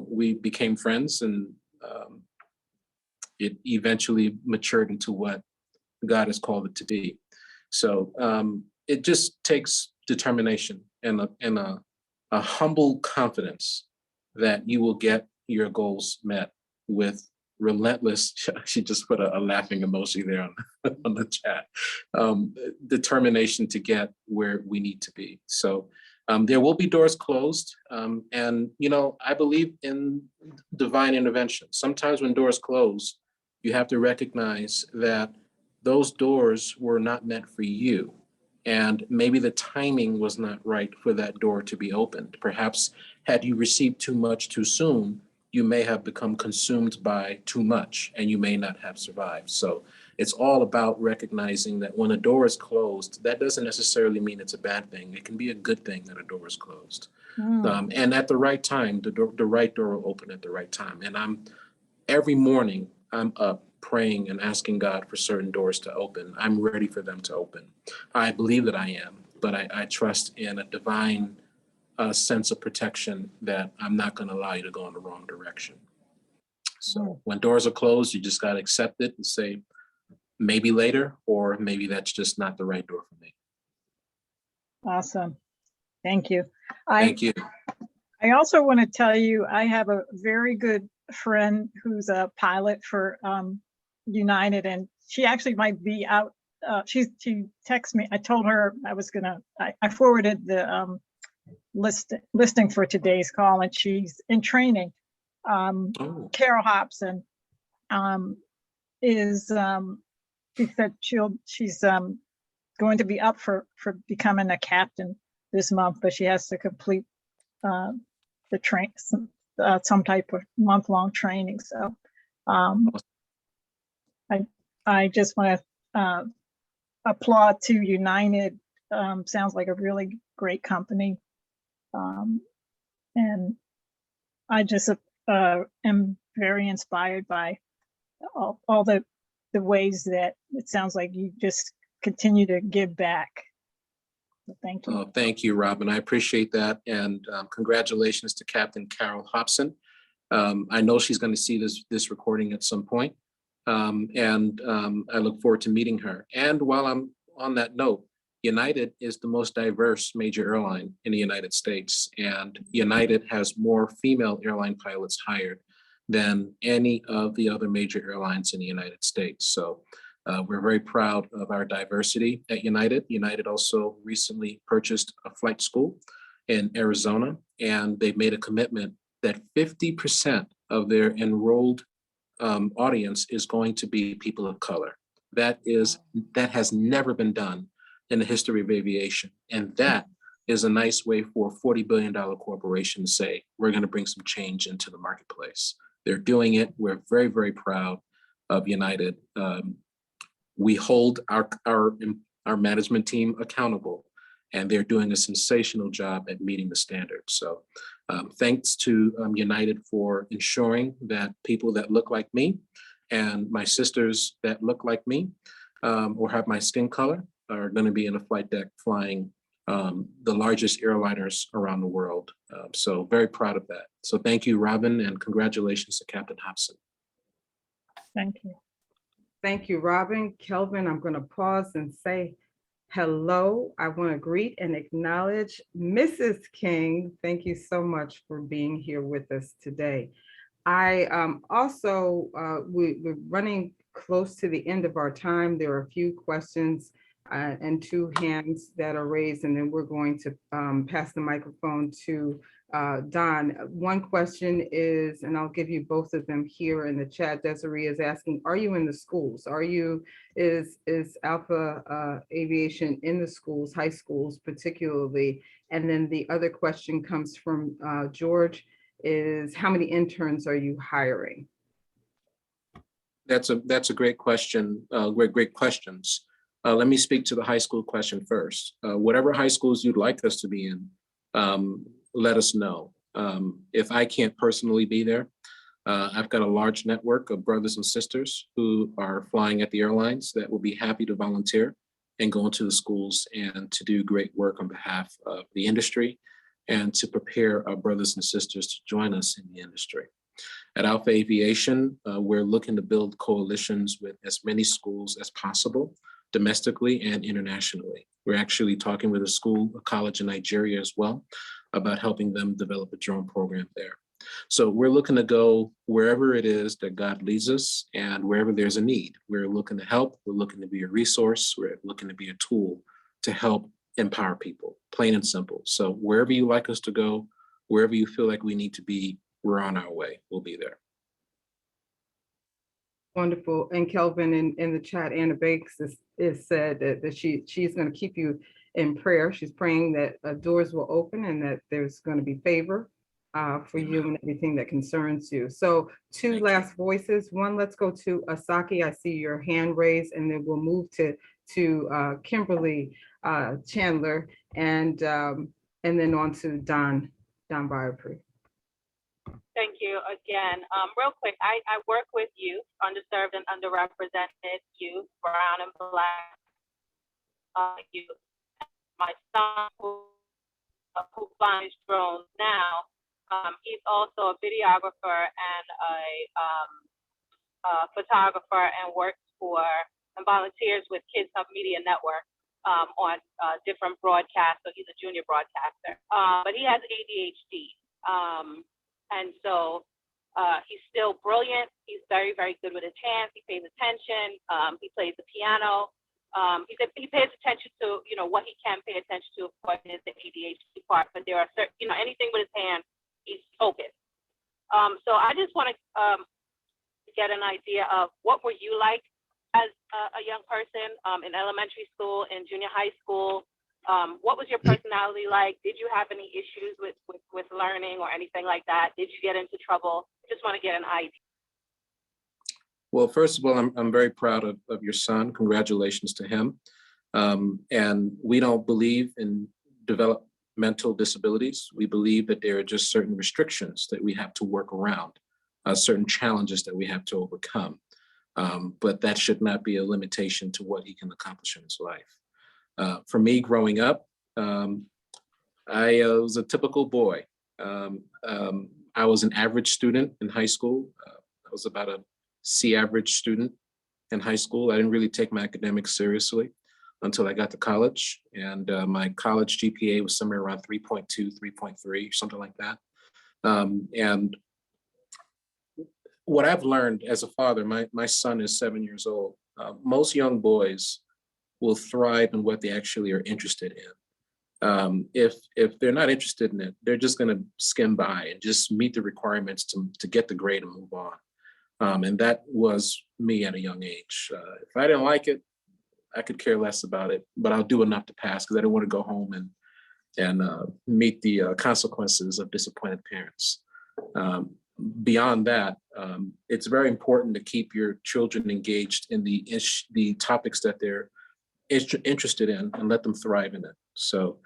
we became friends, and it eventually matured into what God has called it to be. So it just takes determination and a humble confidence that you will get your goals met with relentless, she just put a laughing emoji there on the chat, determination to get where we need to be. So there will be doors closed. And, I believe in divine intervention. Sometimes when doors close, you have to recognize that those doors were not meant for you. And maybe the timing was not right for that door to be opened. Perhaps had you received too much too soon, you may have become consumed by too much and you may not have survived. So it's all about recognizing that when a door is closed, that doesn't necessarily mean it's a bad thing. It can be a good thing that a door is closed. And at the right time, the right door will open at the right time. And every morning I'm up praying and asking God for certain doors to open. I'm ready for them to open. I believe that I am, but I trust in a divine sense of protection that I'm not going to allow you to go in the wrong direction. So when doors are closed, you just got to accept it and say, maybe later, or maybe that's just not the right door for me. Awesome. Thank you. Thank you. I also want to tell you, I have a very good friend who's a pilot for United, and she actually might be out. She texted me. I told her I forwarded the listing for today's call, and she's in training. Carol Hobson she said she's going to be up for becoming a captain this month, but she has to complete some type of month-long training. So I just want to applaud to United. Sounds like a really great company. And I just am very inspired by all the ways that it sounds like you just continue to give back. So thank you. Thank you, Robin. I appreciate that. And congratulations to Captain Carol Hobson. I know she's going to see this recording at some point. And I look forward to meeting her. And while I'm on that note, United is the most diverse major airline in the United States. And United has more female airline pilots hired than any of the other major airlines in the United States. So we're very proud of our diversity at United. United also recently purchased a flight school in Arizona, and they've made a commitment that 50% of their enrolled audience is going to be people of color. That has never been done in the history of aviation. And that is a nice way for a $40 billion corporation to say, we're going to bring some change into the marketplace. They're doing it. We're very, very proud of United. We hold our management team accountable, and they're doing a sensational job at meeting the standards. So thanks to United for ensuring that people that look like me and my sisters that look like me or have my skin color are going to be in a flight deck flying the largest airliners around the world. So very proud of that. So thank you, Robin, and congratulations to Captain Hobson. Thank you. Thank you, Robin. Kelvin, I'm going to pause and say hello. I want to greet and acknowledge Mrs. King. Thank you so much for being here with us today. I we're running close to the end of our time. There are a few questions and two hands that are raised, and then we're going to pass the microphone to Don. One question is, and I'll give you both of them here in the chat. Desiree is asking, are you in the schools? Is Alpha Aviation in the schools, high schools particularly? And then the other question comes from George, is how many interns are you hiring? That's a great question. Great questions. Let me speak to the high school question first. Whatever high schools you'd like us to be in, let us know. If I can't personally be there, I've got a large network of brothers and sisters who are flying at the airlines that will be happy to volunteer and go into the schools and to do great work on behalf of the industry and to prepare our brothers and sisters to join us in the industry. At Alpha Aviation, we're looking to build coalitions with as many schools as possible, domestically and internationally. We're actually talking with a college in Nigeria as well, about helping them develop a drone program there. So we're looking to go wherever it is that God leads us, and wherever there's a need. We're looking to help, we're looking to be a resource, we're looking to be a tool to help empower people, plain and simple. So wherever you like us to go, wherever you feel like we need to be, we're on our way, we'll be there. Wonderful. And Kelvin, in the chat, Anna Bakes is said that she's going to keep you in prayer. She's praying that doors will open and that there's going to be favor for you and everything that concerns you. So two last voices. One, let's go to Asaki. I see your hand raised, and then we'll move to Kimberly Chandler, and then on to Don Biopri. Thank you again. Real quick, I work with youth, underserved and underrepresented youth, brown and black youth. My son, who flies drones now, he's also a videographer and a photographer, and works for and volunteers with Kids Hub Media Network on different broadcasts. So he's a junior broadcaster, but he has ADHD. And so he's still brilliant. He's very, very good with his hands. He pays attention. He plays the piano. He pays attention to, what he can pay attention to, of course, is the ADHD part. But there are certain, anything with his hands, he's focused. So I just want to get an idea of what were you like as a young person in elementary school, in junior high school? What was your personality like? Did you have any issues with learning or anything like that? Did you get into trouble? Just want to get an idea. Well, first of all, I'm very proud of your son. Congratulations to him. And we don't believe in developmental disabilities. We believe that there are just certain restrictions that we have to work around, certain challenges that we have to overcome. But that should not be a limitation to what he can accomplish in his life. For me, growing up, I was a typical boy. I was an average student in high school. I was about a C average student in high school. I didn't really take my academics seriously until I got to college. And my college GPA was somewhere around 3.2, 3.3, something like that. And what I've learned as a father, my son is 7 years old. Most young boys will thrive in what they actually are interested in. If they're not interested in it, they're just going to skim by and just meet the requirements to get the grade and move on. And that was me at a young age. If I didn't like it, I could care less about it, but I'll do enough to pass because I don't want to go home and meet the consequences of disappointed parents. Beyond that, it's very important to keep your children engaged in the topics that they're interested in and let them thrive in it. So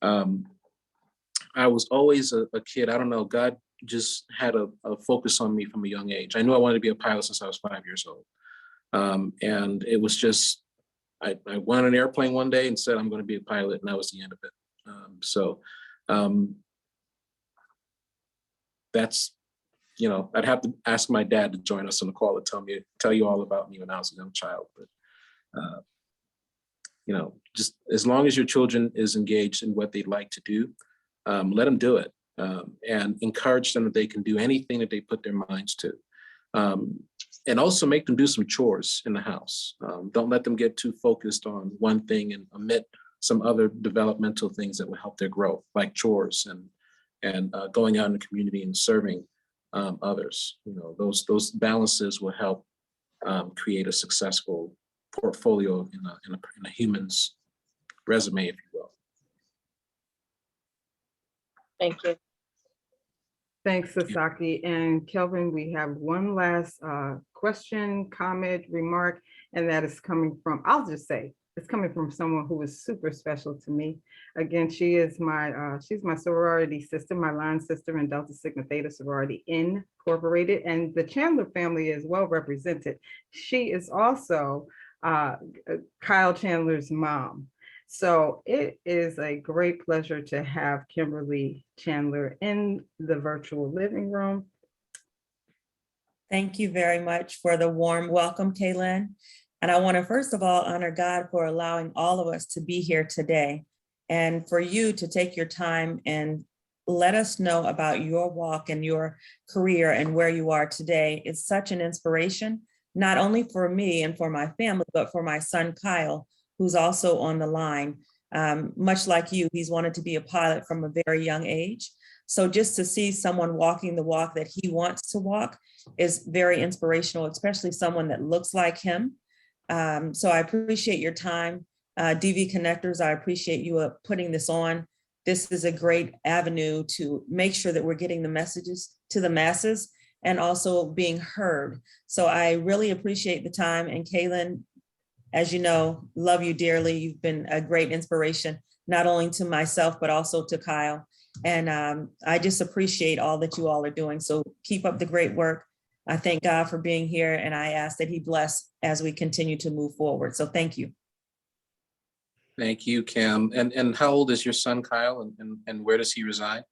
I was always a kid. I don't know, God just had a focus on me from a young age. I knew I wanted to be a pilot since I was 5 years old. And it was just, I went on an airplane one day and said, I'm going to be a pilot, and that was the end of it. That's, I'd have to ask my dad to join us on the call to tell you all about me when I was a young child. But, just as long as your children is engaged in what they'd like to do, let them do it, and encourage them that they can do anything that they put their minds to. And also make them do some chores in the house. Don't let them get too focused on one thing and omit some other developmental things that will help their growth, like chores and going out in the community and serving others. Those balances will help create a successful portfolio in a human's resume, if you will. Thank you. Thanks, Sasaki. And Kelvin, we have one last question, comment, remark, and that is coming from, I'll just say, it's coming from someone who is super special to me. Again, she's my sorority sister, my line sister in Delta Sigma Theta Sorority Incorporated, and the Chandler family is well represented. She is also Kyle Chandler's mom. So it is a great pleasure to have Kimberly Chandler in the virtual living room. Thank you very much for the warm welcome, Kaylin. And I want to first of all honor God for allowing all of us to be here today, and for you to take your time and let us know about your walk and your career and where you are today. It's such an inspiration, not only for me and for my family, but for my son, Kyle, who's also on the line. Much like you, he's wanted to be a pilot from a very young age. So just to see someone walking the walk that he wants to walk is very inspirational, especially someone that looks like him. So I appreciate your time. DV Connectors, I appreciate you putting this on. This is a great avenue to make sure that we're getting the messages to the masses and also being heard. So I really appreciate the time. And Kaylin, as you know, love you dearly. You've been a great inspiration, not only to myself, but also to Kyle. And I just appreciate all that you all are doing. So keep up the great work. I thank God for being here, and I ask that he bless as we continue to move forward. So thank you. Thank you, Kim. And how old is your son, Kyle, and where does he reside?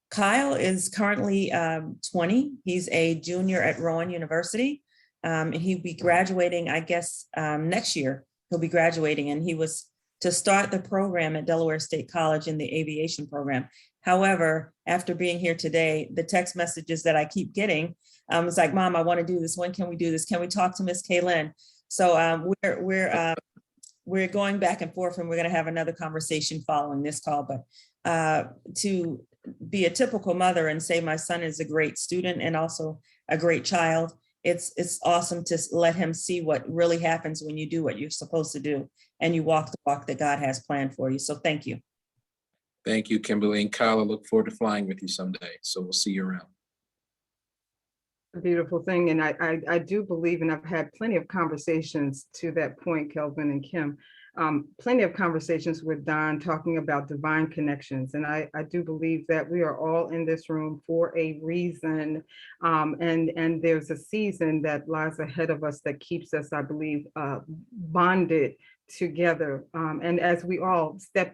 Kyle is currently 20. He's a junior at Rowan University, and he'll be graduating, I guess, next year. He'll be graduating, and he was to start the program at Delaware State College in the aviation program. However, after being here today, the text messages that I keep getting, it's like, Mom, I want to do this. When can we do this? Can we talk to Miss Kaylin? So we're going back and forth, and we're going to have another conversation following this call. But to be a typical mother and say my son is a great student and also a great child, it's awesome to let him see what really happens when you do what you're supposed to do and you walk the walk that God has planned for you. So thank you. Thank you, Kimberly. And Kyle, I look forward to flying with you someday. So we'll see you around. A beautiful thing. And I do believe, and I've had plenty of conversations to that point, Kelvin and Kim, plenty of conversations with Don talking about divine connections. And I do believe that we are all in this room for a reason. And there's a season that lies ahead of us that keeps us, I believe, bonded together. And as we all step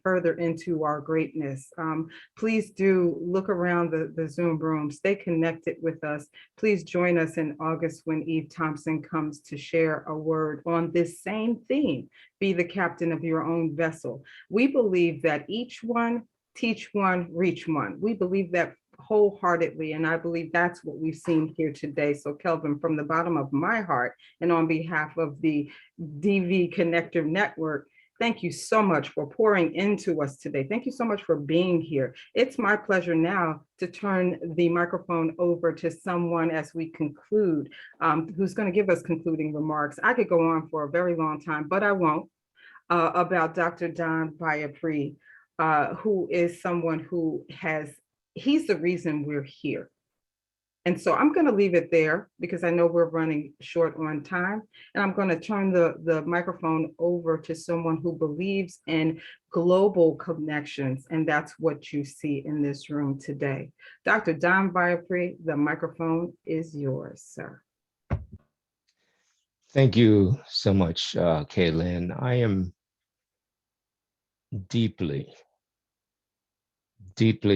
further into our greatness, please do look around the Zoom room, stay connected with us. Please join us in August when Eve Thompson comes to share a word on this same theme, be the captain of your own vessel. We believe that each one, teach one, reach one. We believe that wholeheartedly, and I believe that's what we've seen here today. So Kelvin, from the bottom of my heart and on behalf of the DV Connector Network, thank you so much for pouring into us today. Thank you so much for being here. It's my pleasure now to turn the microphone over to someone as we conclude, who's going to give us concluding remarks. I could go on for a very long time, but I won't, about Dr. Don Biapri, who is someone who he's the reason we're here. And so I'm going to leave it there because I know we're running short on time. And I'm going to turn the microphone over to someone who believes in global connections. And that's what you see in this room today. Dr. Don Biapri, the microphone is yours, sir. Thank you so much, Kaylin. I am deeply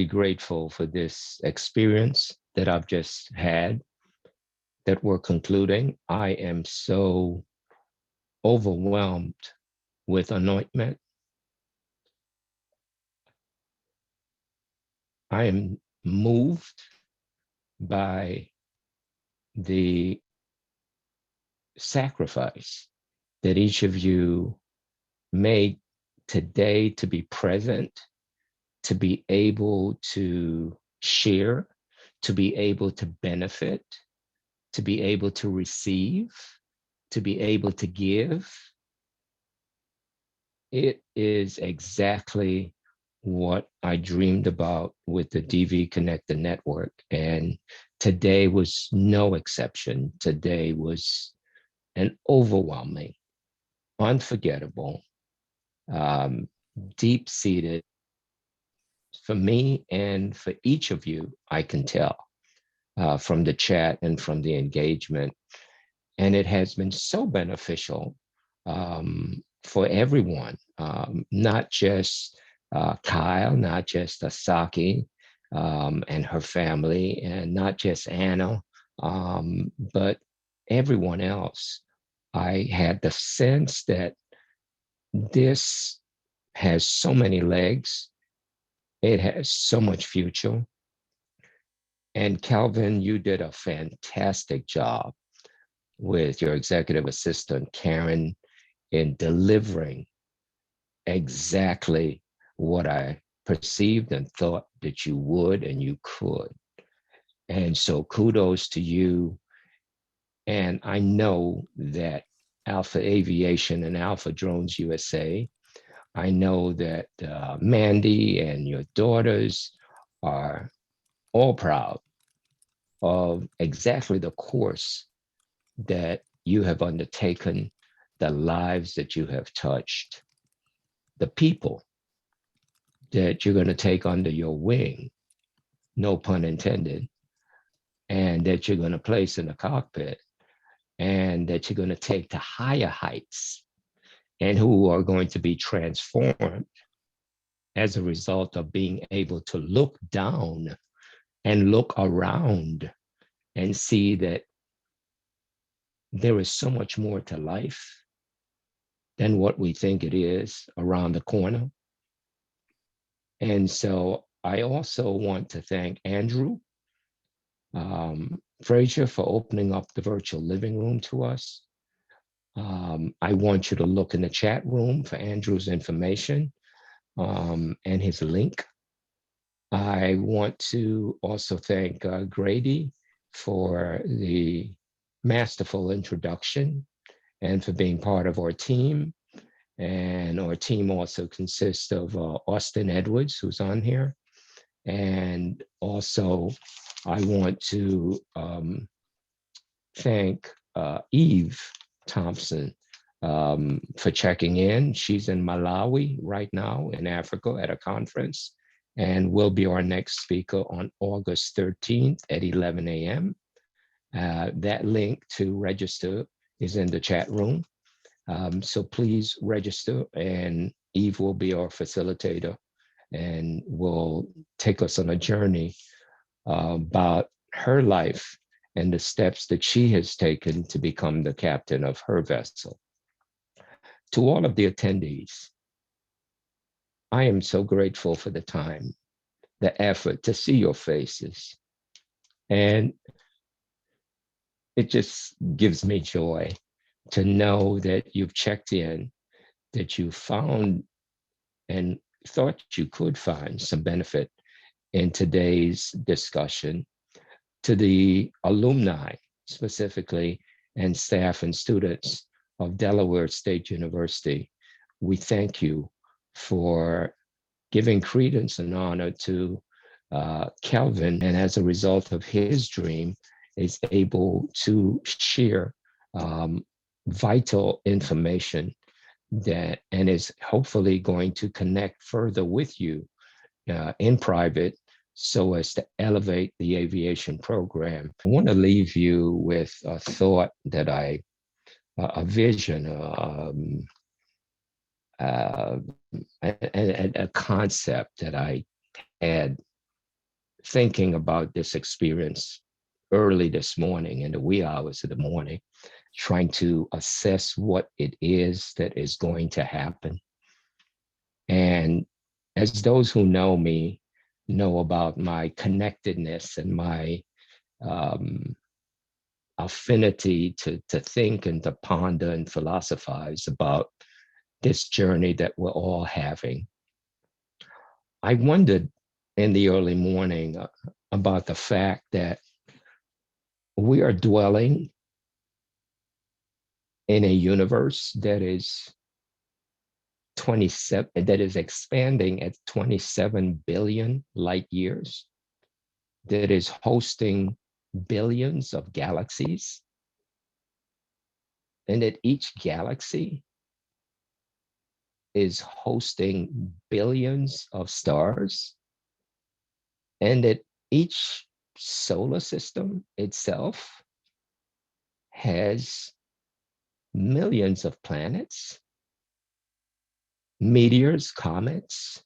grateful for this experience that I've just had, that we're concluding. I am so overwhelmed with anointment. I am moved by the sacrifice that each of you made today to be present, to be able to share, to be able to benefit, to be able to receive, to be able to give. It is exactly what I dreamed about with the DV Connector Network. And today was no exception. Today was an overwhelming, unforgettable, deep-seated, for me and for each of you, I can tell from the chat and from the engagement. And it has been so beneficial for everyone, not just Kyle, not just Asaki and her family, and not just Anna, but everyone else. I had the sense that this has so many legs. It has so much future. And Kelvin, you did a fantastic job with your executive assistant, Karen, in delivering exactly what I perceived and thought that you would and you could. And so kudos to you. And I know that Alpha Aviation and Alpha Drones USA, I know that Mandy and your daughters are all proud of exactly the course that you have undertaken, the lives that you have touched, the people that you're going to take under your wing, no pun intended, and that you're going to place in the cockpit, and that you're going to take to higher heights, and who are going to be transformed as a result of being able to look down and look around and see that there is so much more to life than what we think it is around the corner. And so I also want to thank Andrew Frazier for opening up the virtual living room to us. I want you to look in the chat room for Andrew's information and his link. I want to also thank Grady for the masterful introduction and for being part of our team. And our team also consists of Austin Edwards, who's on here. And also, I want to thank Eve Thompson for checking in. She's in Malawi right now in Africa at a conference, and will be our next speaker on August 13th at 11 a.m. That link to register is in the chat room. So please register, and Eve will be our facilitator and will take us on a journey about her life and the steps that she has taken to become the captain of her vessel. To all of the attendees, I am so grateful for the time, the effort to see your faces. And it just gives me joy to know that you've checked in, that you found and thought you could find some benefit in today's discussion. To the alumni specifically, and staff and students of Delaware State University, we thank you for giving credence and honor to Kelvin, and as a result of his dream, is able to share vital information that, and is hopefully going to connect further with you in private so as to elevate the aviation program. I want to leave you with a thought that a vision, a concept that I had thinking about this experience early this morning, in the wee hours of the morning, trying to assess what it is that is going to happen. And as those who know me know about my connectedness and my affinity to think and to ponder and philosophize about this journey that we're all having, I wondered in the early morning about the fact that we are dwelling in a universe that is 27, that is expanding at 27 billion light years, that is hosting billions of galaxies, and that each galaxy is hosting billions of stars, and that each solar system itself has millions of planets, meteors, comets,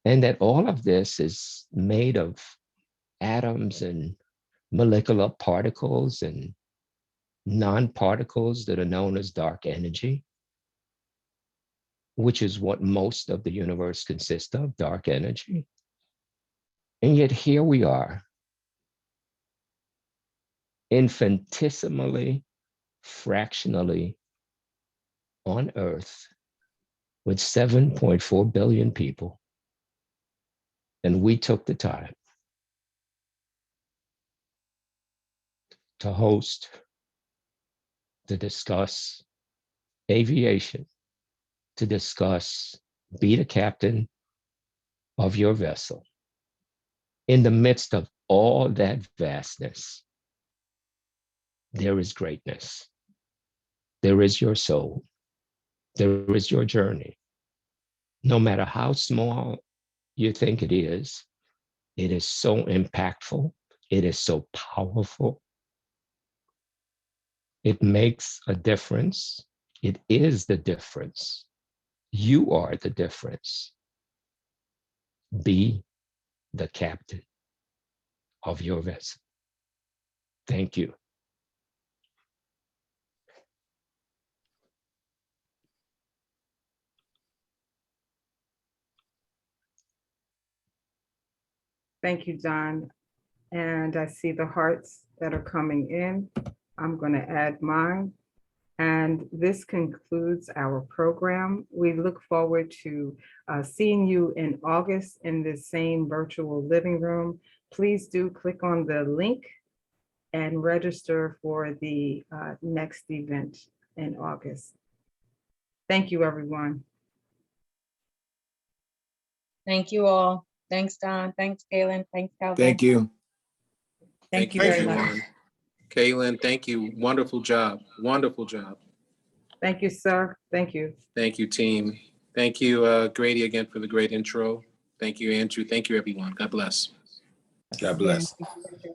and that all of this is made of atoms and molecular particles and non-particles that are known as dark energy, which is what most of the universe consists of, dark energy. And yet here we are, infinitesimally, fractionally on Earth with 7.4 billion people. And we took the time to host, to discuss aviation, to discuss be the captain of your vessel. In the midst of all that vastness, there is greatness. There is your soul. There is your journey. No matter how small you think it is so impactful. It is so powerful. It makes a difference. It is the difference. You are the difference. Be the captain of your vessel. Thank you. Thank you, John. And I see the hearts that are coming in. I'm going to add mine. And this concludes our program. We look forward to seeing you in August in the same virtual living room. Please do click on the link and register for the next event in August. Thank you, everyone. Thank you all. Thanks, Don. Thanks, Kaylin. Thanks, Kelvin. Thank you. Thank you very much. everyone. Kaylin, thank you. Wonderful job. Wonderful job. Thank you, sir. Thank you. Thank you, team. Thank you, Grady, again for the great intro. Thank you, Andrew. Thank you, everyone. God bless. God bless. Yeah.